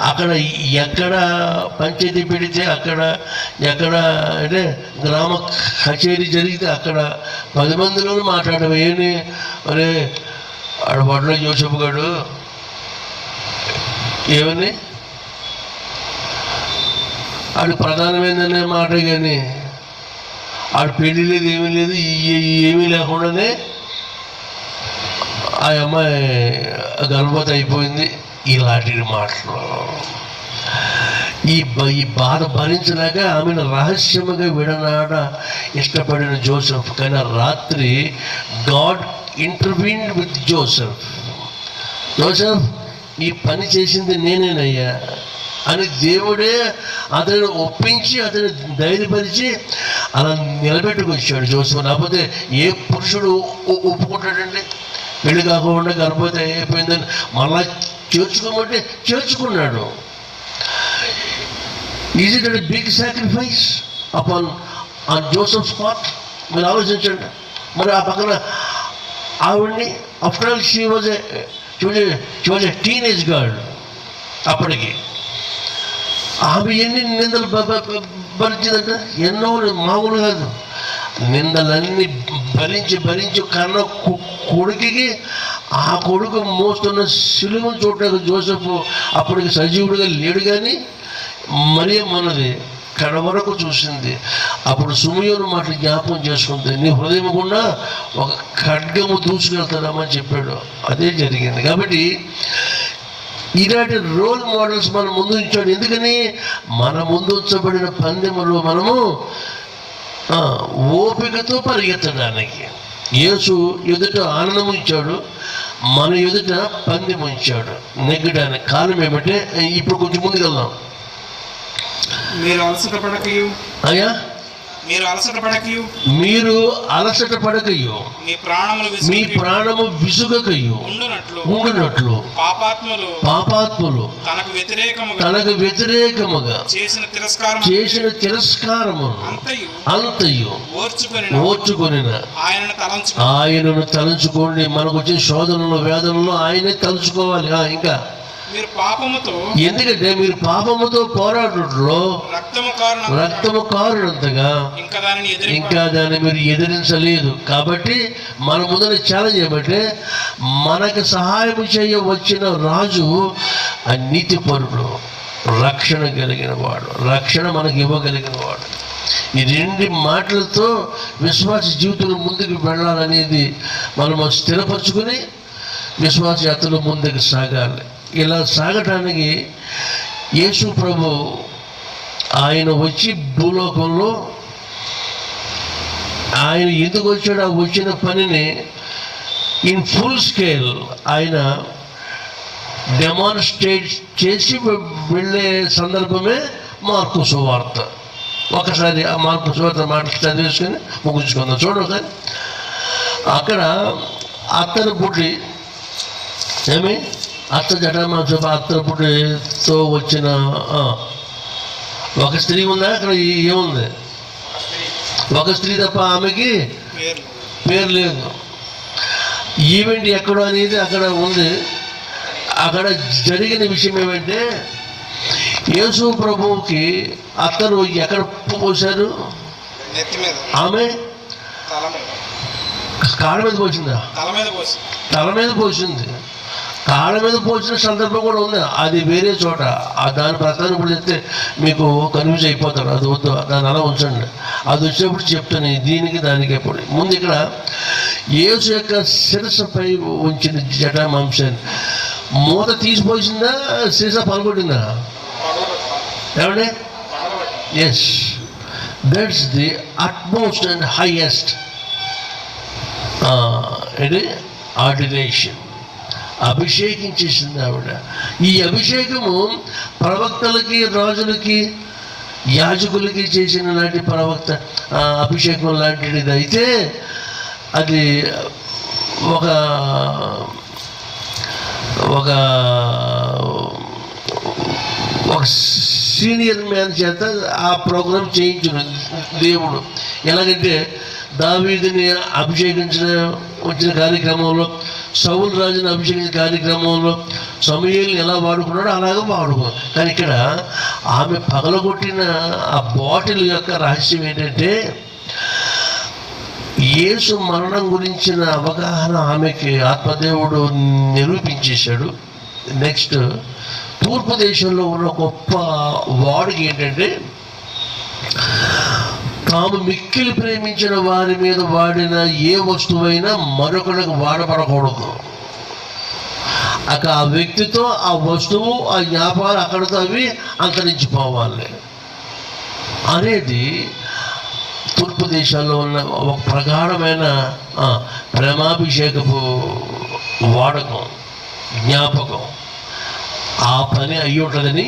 అక్కడ ఎక్కడ పంచాయతీ పెడితే అక్కడ, ఎక్కడ అంటే గ్రామ కచేరీ జరిగితే అక్కడ 10 మందిలోనూ మాట్లాడడం ఏమి, అరే ఆడ బొడ్లో జోసెఫ్ గారు ఏమని ఆడు ప్రధానమైందనే మాట, కానీ ఆడు పెళ్ళి లేదు, ఏమీ లేదు, ఏమీ లేకుండానే ఆ అమ్మాయి గర్భవతి అయిపోయింది. ఇలాంటి మాటలు ఈ బాధ భరించలేక ఆమెను రహస్యముగా విడనాడ ఇష్టపడిన జోసెఫ్. కానీ రాత్రి గాడ్ ఇంటర్వీన్డ్ విత్ జోసెఫ్ ఈ పని చేసింది నేనేనయ్యా అని దేవుడే అతను ఒప్పించి అతను ధైర్యపరిచి అలా నిలబెట్టుకొచ్చాడు జోసెఫ్. లేకపోతే ఏ పురుషుడు ఒప్పుకుంటాడండి? పెళ్లి కాకుండా గర్భవతి అయిపోయిందని మళ్ళా చేర్చుకోమంటే చేర్చుకున్నాడు. Is it a big sacrifice upon Joseph's part? మీరు ఆలోచించండి. మరి ఆ పక్కన ఆవిడ్ని, after all she was a teenage girl. అప్పటికి ఆమె ఎన్ని నిందలు భరించిందంట, ఎన్నో, మామూలు కాదు. నిందలన్నీ భరించి కన్న కొడుకుకి ఆ కొడుకు మోస్తున్న సిలువను చూడటానికి జోసెఫ్ అప్పటికి సజీవుడిగా లేడు, కానీ మరియ మనది కడవరకు చూసింది. అప్పుడు సుమయోను మాట జ్ఞాపకం చేసుకుంది, నీ హృదయం గుండా ఒక ఖడ్గము దూసుకెళ్తాడమని చెప్పాడు. అదే జరిగింది. కాబట్టి ఇలాంటి రోల్ మోడల్స్ మన ముందు ఉంచాడు. ఎందుకని? మన ముందు ఉంచబడిన పందెములో మనము ఓపికతో పరిగెత్తడానికి. యేసు ఎదుట ఆనందం ఉంచాడు, మన ఎదుట పందెం ఉంచాడు నెగ్గడానికి. కారణం ఏమంటే, ఇప్పుడు కొంచెం ముందుకు వెళ్దాం. మీరు అలసట పడకయు, అయ్యా మీరు అలసట పడకయు, మీరు అలసట పడకయు, మీ ప్రాణము విసుగకయు ఉండునట్లు పాపాత్ములు తనకు వ్యతిరేకముగా చేసిన తిరస్కారము అంతయు ఓర్చుకొనిన ఆయనను తలంచుకోండి. మనకు వచ్చిన శోధనలో వేదనలో ఆయనే తలుచుకోవాలి. ఇంకా ఎందుకంటే మీరు పాపముతో పోరాటంలో రక్తము కారునంతగా ఇంకా దాన్ని మీరు ఎదిరించలేదు. కాబట్టి మన ముందర ఛాలెంజ్ ఏమంటే, మనకు సహాయం చేయ వచ్చిన రాజు ఆ నీతిపరుడు, రక్షణ కలిగిన వాడు, రక్షణ మనకు ఇవ్వగలిగిన వాడు. ఈ 2 మాటలతో విశ్వాస జీవితంలో ముందుకు వెళ్ళాలనేది మనము స్థిరపరచుకొని విశ్వాస యాత్రలో ముందుకు సాగాలి. ఇలా సాగటానికి యేసు ప్రభు ఆయన వచ్చి భూలోకంలో ఆయన ఎందుకు వచ్చాడు? ఆ వచ్చిన పనిని ఇన్ ఫుల్ స్కేల్ ఆయన డెమాన్స్ట్రేట్ చేసి వెళ్ళే సందర్భమే మార్కు సువార్త. ఒకసారి ఆ మార్కు సువార్త మాటలు చదివేసుకొని ముగించుకుందాం. చూడండి, అక్కడ అత్తను పుట్టి ఏమి అత్త జటమాంస అత్తను పుట్టితో వచ్చిన ఒక స్త్రీ ఉందా? అక్కడ ఏముంది? ఒక స్త్రీ తప్ప ఆమెకి పేరు లేదు. ఈవెంట్ ఎక్కడ అనేది అక్కడ ఉంది. అక్కడ జరిగిన విషయం ఏమంటే, యేసు ప్రభువుకి అత్తను ఎక్కడ పోశారు? ఆమె కాళ్ళ మీద పోసిందా? తల మీద పోసింది. కాళ్ళ మీద పోసిన సందర్భం కూడా ఉంది. అది వేరే చోట. దాని ప్రకారం ఇప్పుడు చెప్తే మీకు కన్ఫ్యూజ్ అయిపోతారు. అది వద్దు, దాన్ని అలా ఉంచండి. అది వచ్చేప్పుడు చెప్తాను దీనికి దానికి. ఎప్పుడు ముందు ఇక్కడ యేసు యొక్క శిరస్సుపై ఉంచిన జటామాంసాన్ని మూత తీసిపోసిందా? శిరస పలగొట్టిందా? ఏమండి? Yes, that's the utmost and highest ఇది ఆర్డినేషన్, అభిషేకించేసింది ఆవిడ. ఈ అభిషేకము ప్రవక్తలకి, రాజులకి, యాజకులకి చేసిన లాంటి అభిషేకం లాంటిది అయితే అది ఒక ఒక ఒక సీనియర్ మ్యాన్ చేత ఆ ప్రోగ్రాం చేయించిన దేవుడు. ఎలాగంటే దావీదుని వచ్చిన కార్యక్రమంలో, సౌలు రాజుని అభిషేకించిన కార్యక్రమంలో సమూయేలుని ఎలా వాడుకున్నాడో అలాగే వాడుకున్నాడు. కానీ ఇక్కడ ఆమె పగలగొట్టిన ఆ బాటిల్ యొక్క రహస్యం ఏంటంటే యేసు మరణం గురించిన అవగాహన ఆమెకి ఆత్మదేవుడు నిరూపించేశాడు. నెక్స్ట్, తూర్పు దేశంలో ఉన్న గొప్ప వాడికి ఏంటంటే తాము మిక్కిలి ప్రేమించిన వారి మీద వాడిన ఏ వస్తువైనా మరొకరికి వాడబడకూడదు. ఆ వ్యక్తితో ఆ వస్తువు, ఆ జ్ఞాపకాలు అక్కడితో అవి అంతరించిపోవాలి అనేది తూర్పు దేశాల్లో ఉన్న ఒక ప్రగాఢమైన ప్రేమాభిషేకపు వాడకం, జ్ఞాపకం. ఆ పని అయ్యి ఉంటుందని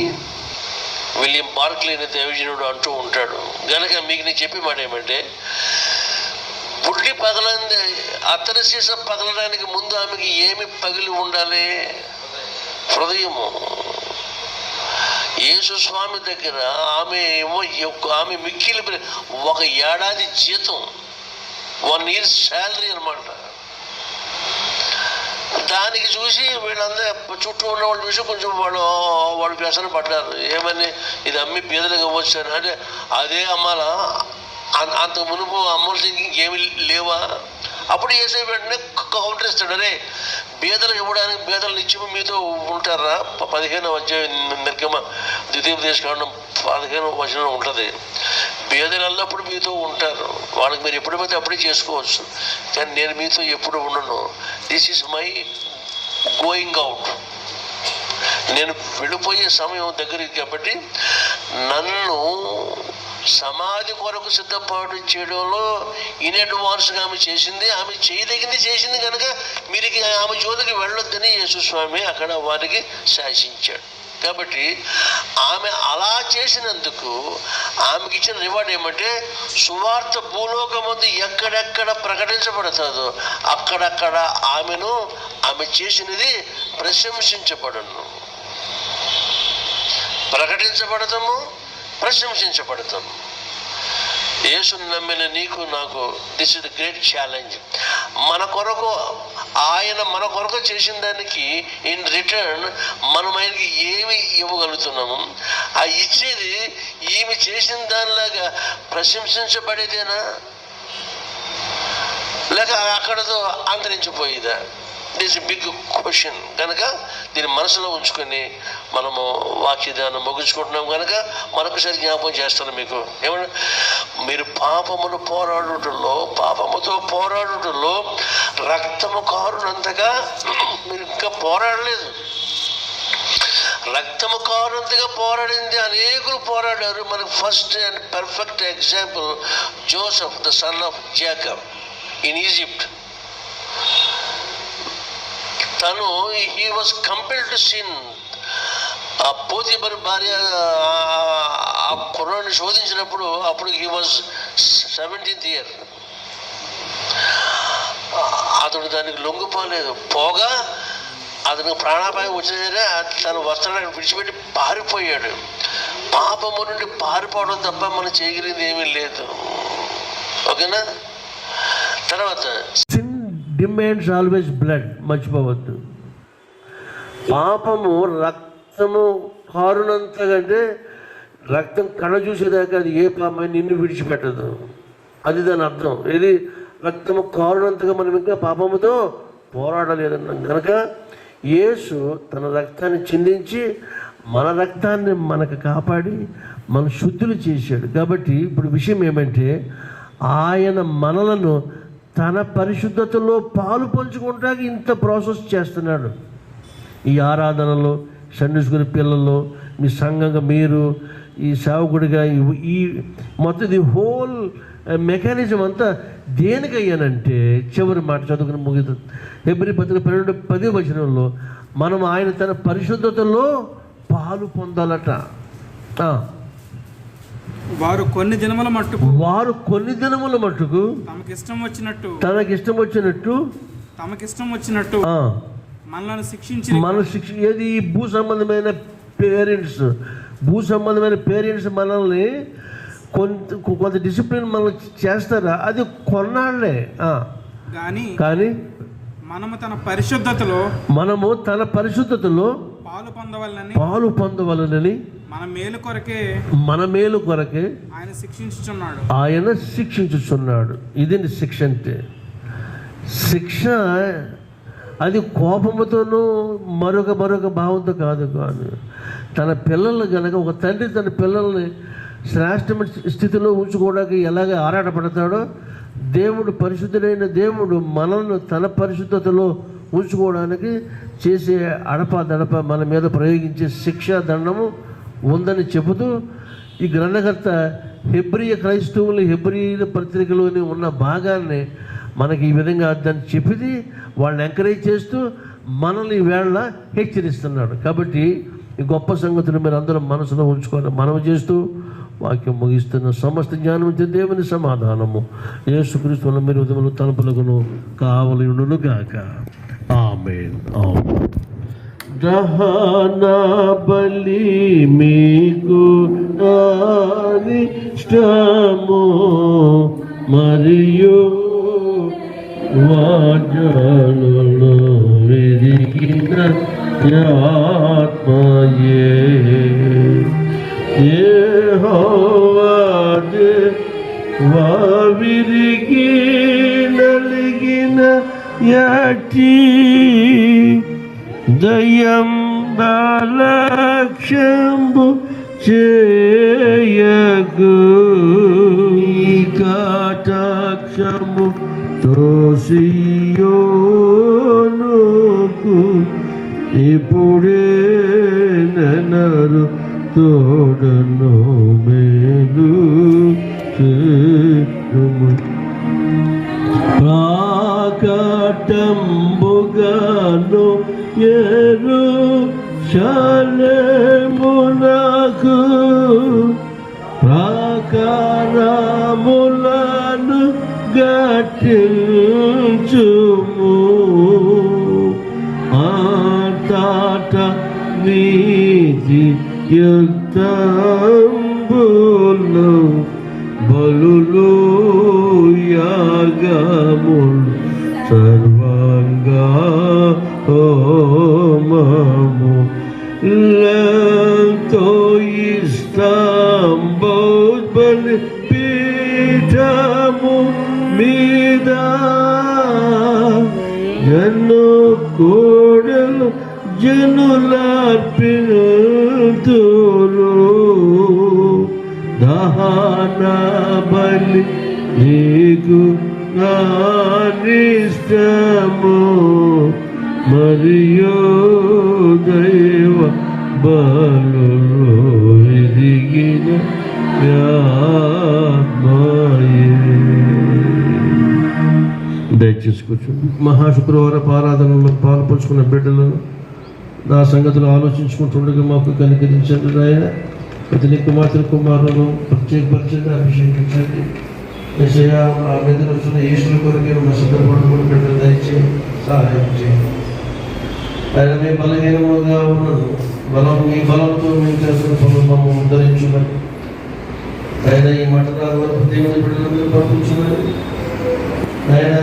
విలియం బార్క్లీ అనే దైవజనుడు అంటూ ఉంటాడు. కనుక మీకు నేను చెప్పే మాట ఏమంటే, పుట్టి పగలంది అత్తరి సీస పగలడానికి ముందు ఆమెకి ఏమి పగిలి ఉండాలి? హృదయము. యేసు స్వామి దగ్గర ఆమె మిక్కిలి 1 ఏడాది జీతం, 1 year శాలరీ అనమాట. దానికి చూసి వీళ్ళందరూ చుట్టూ ఉన్న వాళ్ళు చూసి కొంచెం వాళ్ళు వ్యసన పడ్డారు. ఏమని, ఇది అమ్మి బీదలకు ఇవ్వచ్చాను అంటే, అదే అమ్మాలా? అంత మునుపు అమ్మలు ఇంకేమి లేవా? అప్పుడు వేసే వెంటనే కౌంటర్ ఇస్తాడు. అరే, బీదలు ఇవ్వడానికి బీదలు నిత్యము మీతో ఉంటారా? 15వ అధ్యాయం నిర్గమ ద్వితీయోపదేశకాండం 15వ వచనం ఉంటుంది. బీదలు ఎల్లప్పుడు మీతో ఉంటారు, వాళ్ళకి మీరు ఎప్పుడు పోతే అప్పుడే చేసుకోవచ్చు, కానీ నేను మీతో ఎప్పుడు ఉండను. This is my going out. నేను వెళ్ళిపోయే సమయం దగ్గరికి కాబట్టి నన్ను సమాధి కొరకు సిద్ధపాటు చేయడంలో ఇన్ అడ్వాన్స్గా ఆమె చేసింది, ఆమె చేయదగింది చేసింది కనుక మీరు ఆమె జోలికి వెళ్ళొద్దని యేసుస్వామి అక్కడ వారికి శాసించాడు. కాబట్టి ఆమె అలా చేసినందుకు ఆమెకి ఇచ్చిన రివార్డ్ ఏమంటే, సువార్త భూలోకమందు ఎక్కడెక్కడ ప్రకటించబడుతుందో అక్కడక్కడ ఆమె చేసినది ప్రశంసించబడును. ప్రకటించబడతాము, ప్రశంసించబడతాము. యేసుని నమ్మిన నీకు నాకు this is the great challenge. ఆయన మన కొరకు చేసిన దానికి ఇన్ రిటర్న్ మనం ఆయనకి ఏమి ఇవ్వగలుగుతున్నాము? ఆ ఇచ్చేది ఈమె చేసిన దానిలాగా ప్రశంసించబడేదేనా, లేక అక్కడతో అంతరించిపోయేదా? This big question. కనుక దీన్ని మనసులో ఉంచుకొని మనము వాక్యదానం ముగించుకుంటున్నాం. కనుక మరొకసారి జ్ఞాపకం చేస్తాను మీకు. ఏమన్నా, మీరు పాపముతో పోరాడుటలో రక్తము కారునంతగా మీరు ఇంకా పోరాడలేదు. రక్తము కారునంతగా పోరాడింది అనేకులు పోరాడారు. మనకు first and perfect example Joseph, the son of Jacob in Egypt. తను he was compelled to sin. ఆ పోతీఫర్ భార్య ఆ కుర్రాన్ని శోధించినప్పుడు అప్పుడు హీ వాజ్ 17th year. అతడు దానికి లొంగిపోలేదు. పోగా అతనికి ప్రాణాపాయం వచ్చిన తన వస్త్రాలను విడిచిపెట్టి పారిపోయాడు. పాపము నుండి పారిపోవడం తప్ప మనం చేయగలిగింది ఏమీ లేదు. ఓకేనా? తర్వాత సిన్ డిమాండ్స్ ఆల్వేస్ బ్లడ్. మర్చిపోవద్దు. పాపము రక్తము కారునంతకంటే రక్తం కణ చూసేదాకా అది ఏ పాపం నిన్ను విడిచిపెట్టదు. అది దాని అర్థం. ఇది రక్తము కారునంతగా మనం ఇంకా పాపముతో పోరాడలేదన్నాం. కనుక యేసు తన రక్తాన్ని చిందించి మన రక్తాన్ని మనకు కాపాడి మన శుద్ధులు చేశాడు. కాబట్టి ఇప్పుడు విషయం ఏమంటే, ఆయన మనలను తన పరిశుద్ధతలో పాలు పంచుకుంటానికి ఇంత ప్రాసెస్ చేస్తున్నాడు. ఈ ఆరాధనలో, సండే స్కూల్ పిల్లల్లో, మీ సంఘంగా మీరు ఈ సేవకుడిగా ఈ మొత్తం ఇది హోల్ మెకానిజం అంతా దేనికయ్యానంటే చివరి మాట చదువుకుని ముగిస్తుంది. హెబ్రీ పత్రిక 12:10 మనం ఆయన తన పరిశుద్ధతలో పాలు పొందాలట. వారు కొన్ని దినముల మట్టుకు తనకిష్టం వచ్చినట్టు మనల్ని శిక్షించి ఏది భూ సంబంధమైన పేరెంట్స్ మనల్ని కొంత డిసిప్లిన్ మనం చేస్తారా, అది కొన్నాళ్ళే. కానీ మనము తన పరిశుద్ధతలో పాలు పొందవలనని మన మేలు కొరకే ఆయన శిక్షించుచున్నాడు. ఇది శిక్ష అంటే. శిక్ష అది కోపముతోనూ మరొక భావంతో కాదు. తన పిల్లలు కనుక ఒక తండ్రి తన పిల్లల్ని శ్రేష్టమైన స్థితిలో ఉంచుకోవడానికి ఎలాగ ఆరాటపడతాడో, దేవుడు పరిశుద్ధుడైన దేవుడు మనల్ని తన పరిశుద్ధతలో ఉంచుకోవడానికి చేసే అడప మన మీద ప్రయోగించే శిక్షా దండము ఉందని చెబుతూ ఈ గ్రంథకర్త హెబ్రీ పత్రికలోని ఉన్న భాగాన్ని మనకి ఈ విధంగా దాన్ని చెప్పి వాళ్ళని ఎంకరేజ్ చేస్తూ మనల్ని వేళ హెచ్చరిస్తున్నాడు. కాబట్టి ఈ గొప్ప సంగతులు మీరు అందరూ మనసులో ఉంచుకొని మనవి చేస్తూ వాక్యం ముగిస్తున్న సమస్త జ్ఞానం దేవుని సమాధానము యేసుక్రీస్తుల మీరు ఉదయములు తలుపులకు కావలియును గాక. ఆమేన్. దహన బలి మీకు ఇష్టము మరియు వాజనులు విరిగిన ఆత్మయే యెహోవాదే విరిగి నలిగిన యాటి దయం బాలక్షంబు చేయగు కటాక్షము తోసియోనుకు ఇప్పుడే ననరు తోడను మేలు ప్రాకటంబుగాను యెరూషలేమునకు ప్రాకారములను గట్టించుము ఆటాట నీతి యుక్తంబులు బలులు యాగములు సర్వంగా హోమము లతో ఇష్టంబు బలి పీఠము మీద జను కోడలు జనులర్పితురు దహన బలి నీకు నానిష్టము మరియు దైవ బలులు ఎదిగిన దయచేసి కూర్చోండి. మహాశుక్రవార ఆరాధనలో పాల్పంచుకున్న బిడ్డలను నా సంగతులు ఆలోచించుకుంటుండగా మాకు కనికరించండి. ఆయన ప్రతి కుమారులను ప్రత్యేకపరచండి, అభిషేకించండి. ఏసయ్యా ఆ మీద వచ్చిన ఈశ్వరు కొరకే ఉన్న సిద్ధపడుకుని బిడ్డలు దయచేసి సహాయం చేయండి. ఆయన మీ బలహీనముగా ఉన్నది ఈ బలంతో మేము చేస్తున్న పనులు మమ్మల్ని ఉద్ధరించున్నది. ఆయన ఈ మఠరాల వరకు దేవుని బిడ్డలందరూ పంపించున్నది. ఆయన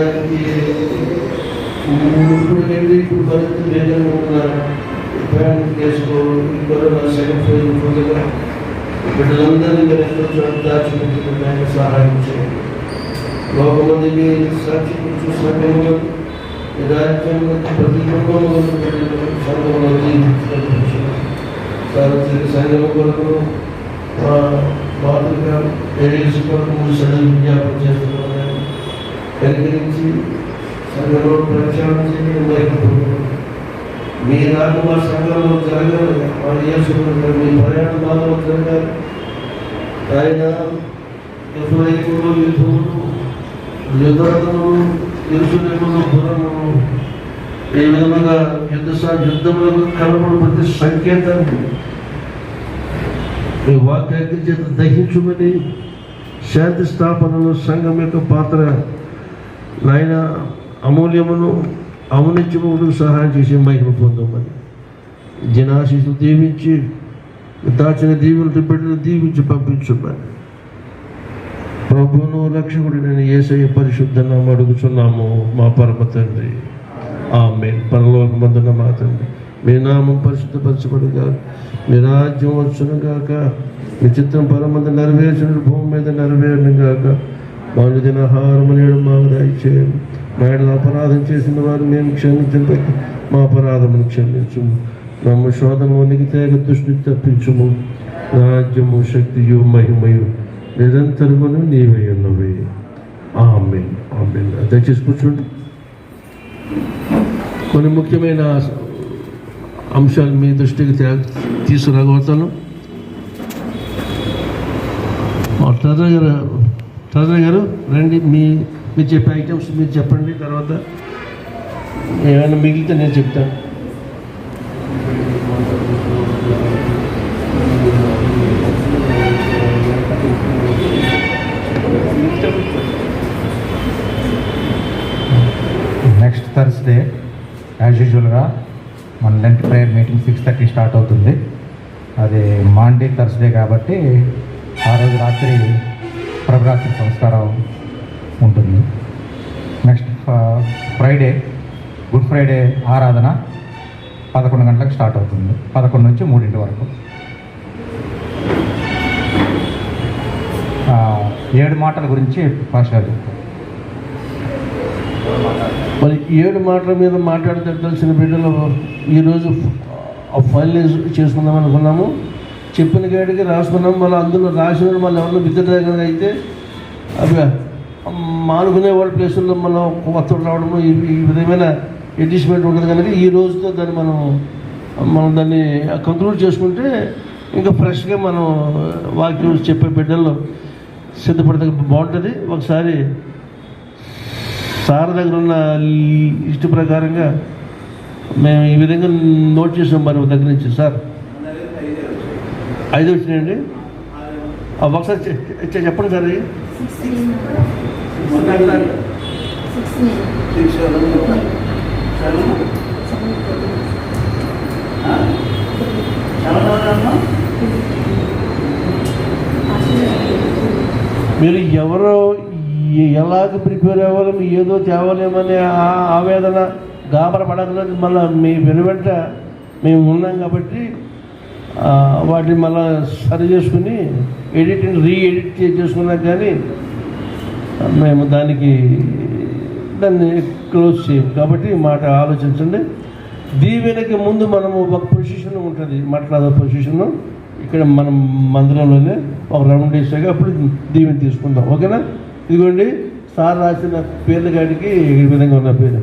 ఇప్పుడు పరిస్థితి వేదన ఉన్నారు. ప్రయాణం చేసుకోవడం ఈ కరోనా సెకండ్ ఫేజ్ ఉండగా బిడ్డలందరినీ మీరు ఎంతో చోట దాచిపెట్టుకుని ఆయన సహాయం చేయండి. లోకమందికి సాక్షి చూసిన రాజ్యంలో ప్రతి కుటుంబంలో సంఘంలో సార్వత్రిక సంఘం కొరకు మాతృక ఏడేసి కొరకు సడన్ విజ్ఞాపన చేస్తున్నాను. కనికరించి సంఘంలో ప్రచారం చేయడం మీ నాకు మా సంఘంలో జరగాలి. మా యేసు మీ ప్రయాణ బాధలో జరగాలి. ఆయన ఎఫ్రాయిములో యుద్ధములు, యుద్ధరథములు, యెరూషలేములో గుర్రములు, ఈ విధముగా యుద్ధములకు కనబడు ప్రతి సంకేతాన్ని ఈ వాక్యాగ్ని చేత దహించుమని, శాంతి స్థాపనలో సంఘం యొక్క పాత్ర నాయన అమూల్యమును ఔన్నత్యమును సహాయం చేసి మహిమ పొందమని, జనాశీస్సులు దీవించి దాచిన దీవులతో బిడ్డలు దీవించి పంపించమని ప్రభువును రక్షకుడు నేను యేసయ్య పరిశుద్ధ నామమున అడుగుచున్నాము మా పరమ తండ్రి. ఆమేన్. పరలోకమందున్న మా తండ్రి, మీ నామం పరిశుద్ధపరచబడుగా, మీ రాజ్యం వచ్చును గాక, మీ చిత్తం పరమందు నెరవేర్చిన భూమి మీద నెరవేరును గాక. మా అనుదిన ఆహారము నేడు మాకు దయచేయండి. మా ఎడల అపరాధం చేసిన వారు మేము క్షమించిన మా అపరాధమును క్షమించుము. నమ్మ శోధనలోనికి తేగ దృష్టిని తప్పించుము. రాజ్యము, శక్తియు, మహిమయు నిరంతరమును నీవై ఉన్నవి. ఆమేన్. ఆమేన్. దయచేసి కూర్చోండి. కొన్ని ముఖ్యమైన అంశాలు మీ దృష్టికి తీసుకురాగలుగుతాను. ట్రెజరర్ గారు రండి. మీరు చెప్పే ఐటమ్స్ మీరు చెప్పండి. తర్వాత ఏమైనా మిగిలితే నేను చెప్తాను. నెక్స్ట్ థర్స్డే యాజ్ యూజువల్గా మన లెంట్ ప్రేయర్ మీటింగ్ 6:30 స్టార్ట్ అవుతుంది. అది మాండే థర్స్డే కాబట్టి ఆ రోజు రాత్రి ప్రభరాత్రి సంస్కారం ఉంటుంది. నెక్స్ట్ ఫ్రైడే గుడ్ ఫ్రైడే ఆరాధన 11 గంటలకు స్టార్ట్ అవుతుంది. 11 నుంచి 3 వరకు. 7 మాటల గురించి పాస్టర్ చెప్తారు. మరి 7 మాటల మీద మాట్లాడితే తెలిసిన బిడ్డలు ఈరోజు ఫైనలైజ్ చేసుకుందాం అనుకున్నాము. చెప్పిన కాడికి రాసుకున్నాము. మళ్ళీ అందులో రాసిన మళ్ళీ ఎవరిలో విద్యుత్ అయితే అవి మానుకునే వాళ్ళ ప్లేసుల్లో మనం కొత్త రావడము ఈ విధమైన అడ్జస్ట్మెంట్ ఉంటుంది కనుక ఈ రోజుతో దాన్ని మనం దాన్ని కంక్లూడ్ చేసుకుంటే ఇంకా ఫ్రెష్గా మనం వాక్యం చెప్పే బిడ్డల్లో సిద్ధపడితే బాగుంటుంది. ఒకసారి సార్ దగ్గర ఉన్న లిస్టు ప్రకారంగా మేము ఈ విధంగా నోట్ చేసాం. మరి దగ్గర నుంచి సార్ 5 వచ్చినాయండి. ఒకసారి చెప్పండి సార్. మీరు ఎవరో ఎలాగ ప్రిపేర్ అవ్వాలేమో ఏదో తేవాలేమనే ఆవేదన గాబరపడగలదు. మళ్ళీ మీ వెనువెంట మేము ఉన్నాం కాబట్టి వాటిని మళ్ళీ సరి చేసుకుని రీఎడిట్ చేసుకున్నాం. కానీ మేము దాన్ని క్లోజ్ చేయం కాబట్టి మాట ఆలోచించండి. దీవెనకి ముందు మనము ఒక పొజిషన్ ఉంటుంది, మాట్లాడే పొజిషను ఇక్కడ మనం మందిరంలోనే ఒక రౌండ్ వేసాక అప్పుడు దీవెన తీసుకుందాం. ఓకేనా? ఇదిగోండి సార్ రాసిన పేర్ల కాడికి ఈ విధంగా ఉన్న పేరు.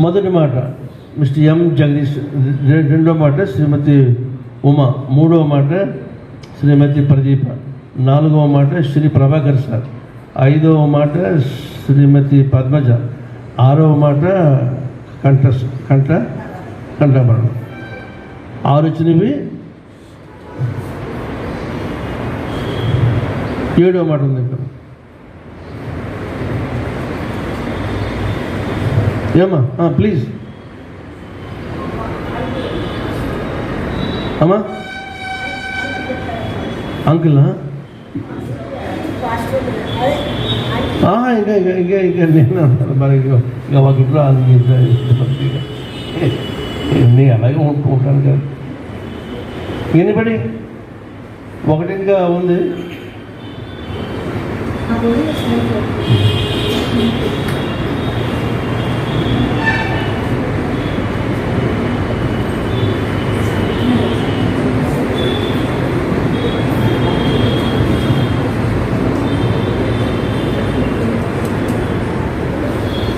మొదటి మాట మిస్టర్ ఎం జగదీష్, రెండో మాట శ్రీమతి ఉమా, మూడవ మాట శ్రీమతి ప్రదీప, నాలుగవ మాట శ్రీ ప్రభాకర్ సార్, ఐదవ మాట శ్రీమతి పద్మజ, ఆరవ మాట కంఠాభరణం. 6 వచ్చినవి. 7వ మాట ఉంది ఇక్కడ. ఏమ్మా ప్లీజ్ అమ్మా. అంకుల్ ఇంకా నేను మరి ఇంకా మాకు ఇప్పుడు నేను అలాగే ఉంటాను కదా. ఎనిబడి ఒకటి ఇంకా ఉంది.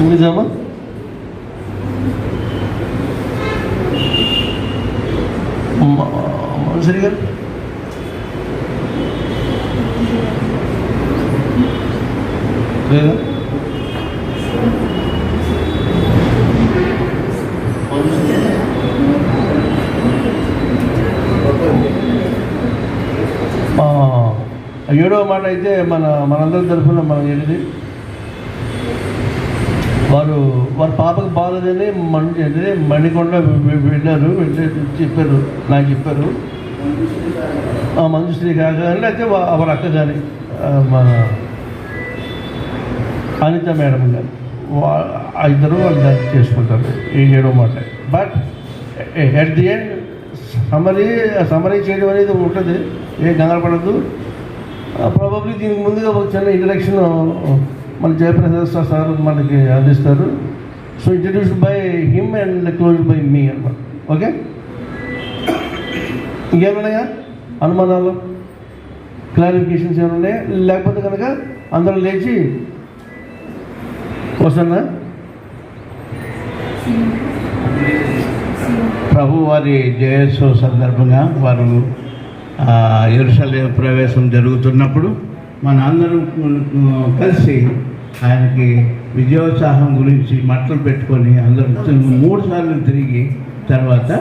ఉండిదామా? సరిగా లేదా? ఏడవ మాట అయితే మనందరి తరఫున మనం ఏంటిది, వారి పాపకు బాగలేదని మణికొండ వెళ్ళారు, చెప్పారు, నాకు చెప్పారు. మంజుశ్రీ కాక అయితే వారి అక్క కానీ మన అనిత మేడం గారు ఇద్దరు వాళ్ళు దాన్ని చేసుకుంటారు ఈ ఏడవ మాట. But at the end summary చేయడం అనేది ఉంటుంది, ఏం కంగారు పడద్దు. ప్రాబబ్లీ దీనికి ముందుగా ఒక చిన్న ఇంట్రడక్షన్ మన జయప్రసాద్ సార్ మనకి అందిస్తారు. So introduced by him and closed by me అన్నమాట. ఓకే, ఇంకేమన్నాయా అనుమానాలు, క్లారిఫికేషన్స్ ఏమైనా ఉన్నాయా? లేకపోతే కనుక అందరూ లేచి వస్తున్నా. ప్రభు వారి జయోత్సవ సందర్భంగా వారు యెరూషలేము ప్రవేశం జరుగుతున్నప్పుడు మన అందరం కలిసి ఆయనకి విజయోత్సాహం గురించి మట్టలు పెట్టుకొని అందరం 3 సార్లు తిరిగి తర్వాత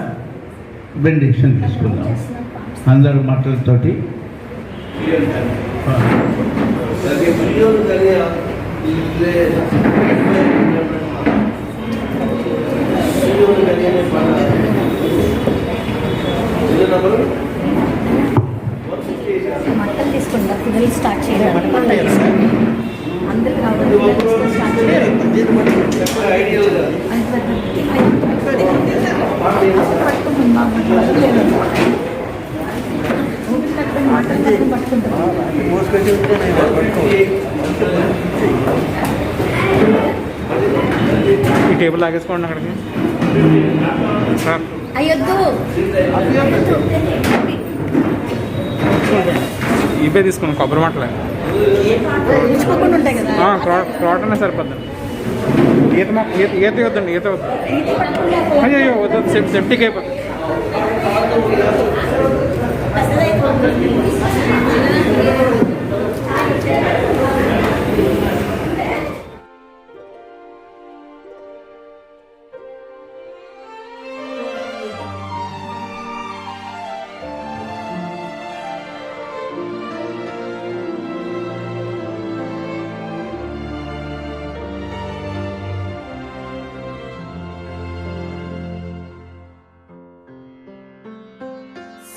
బెండిక్షన్ తీసుకుందాం. అందరూ మట్టలతోటి మట్టలు తీసుకుంటా, పిల్లలు స్టార్ట్ చేయాలి. అందరు ఈ టేబుల్ లాగేసుకోండి అక్కడికి సార్. అయ్యొద్దు, ఇవే తీసుకున్నాం కొబ్బరి మట్టలే, ఉంచుకోకుండా ఉంటాయి కదా. క్రోటనే సరిపోద్ది. ఈత వద్దండి, ఈత వద్దు. అయ్యో వద్దు, సెప్టిక్ అయిపోతుంది.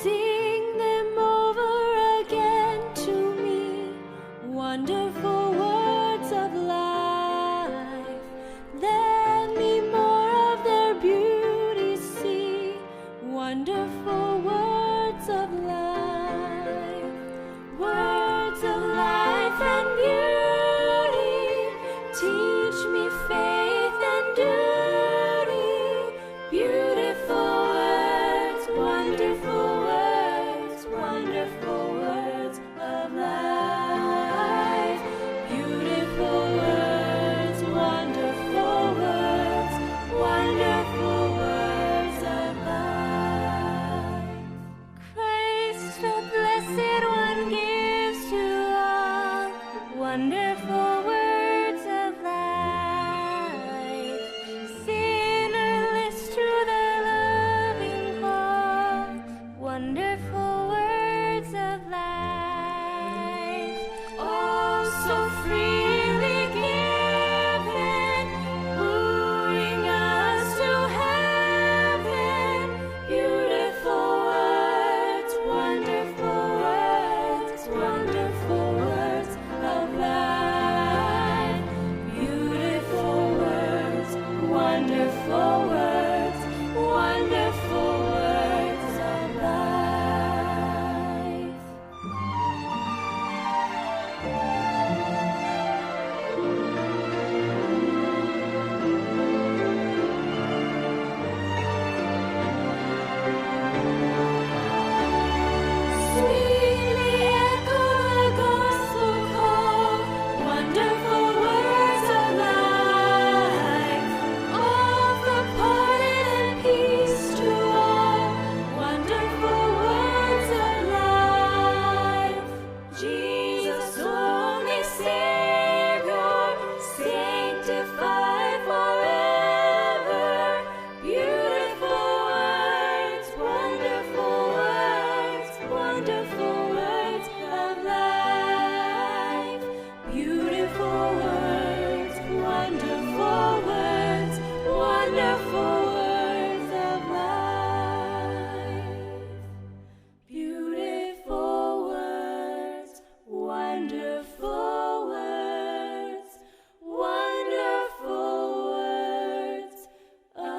Sing them over again to me, wonderful.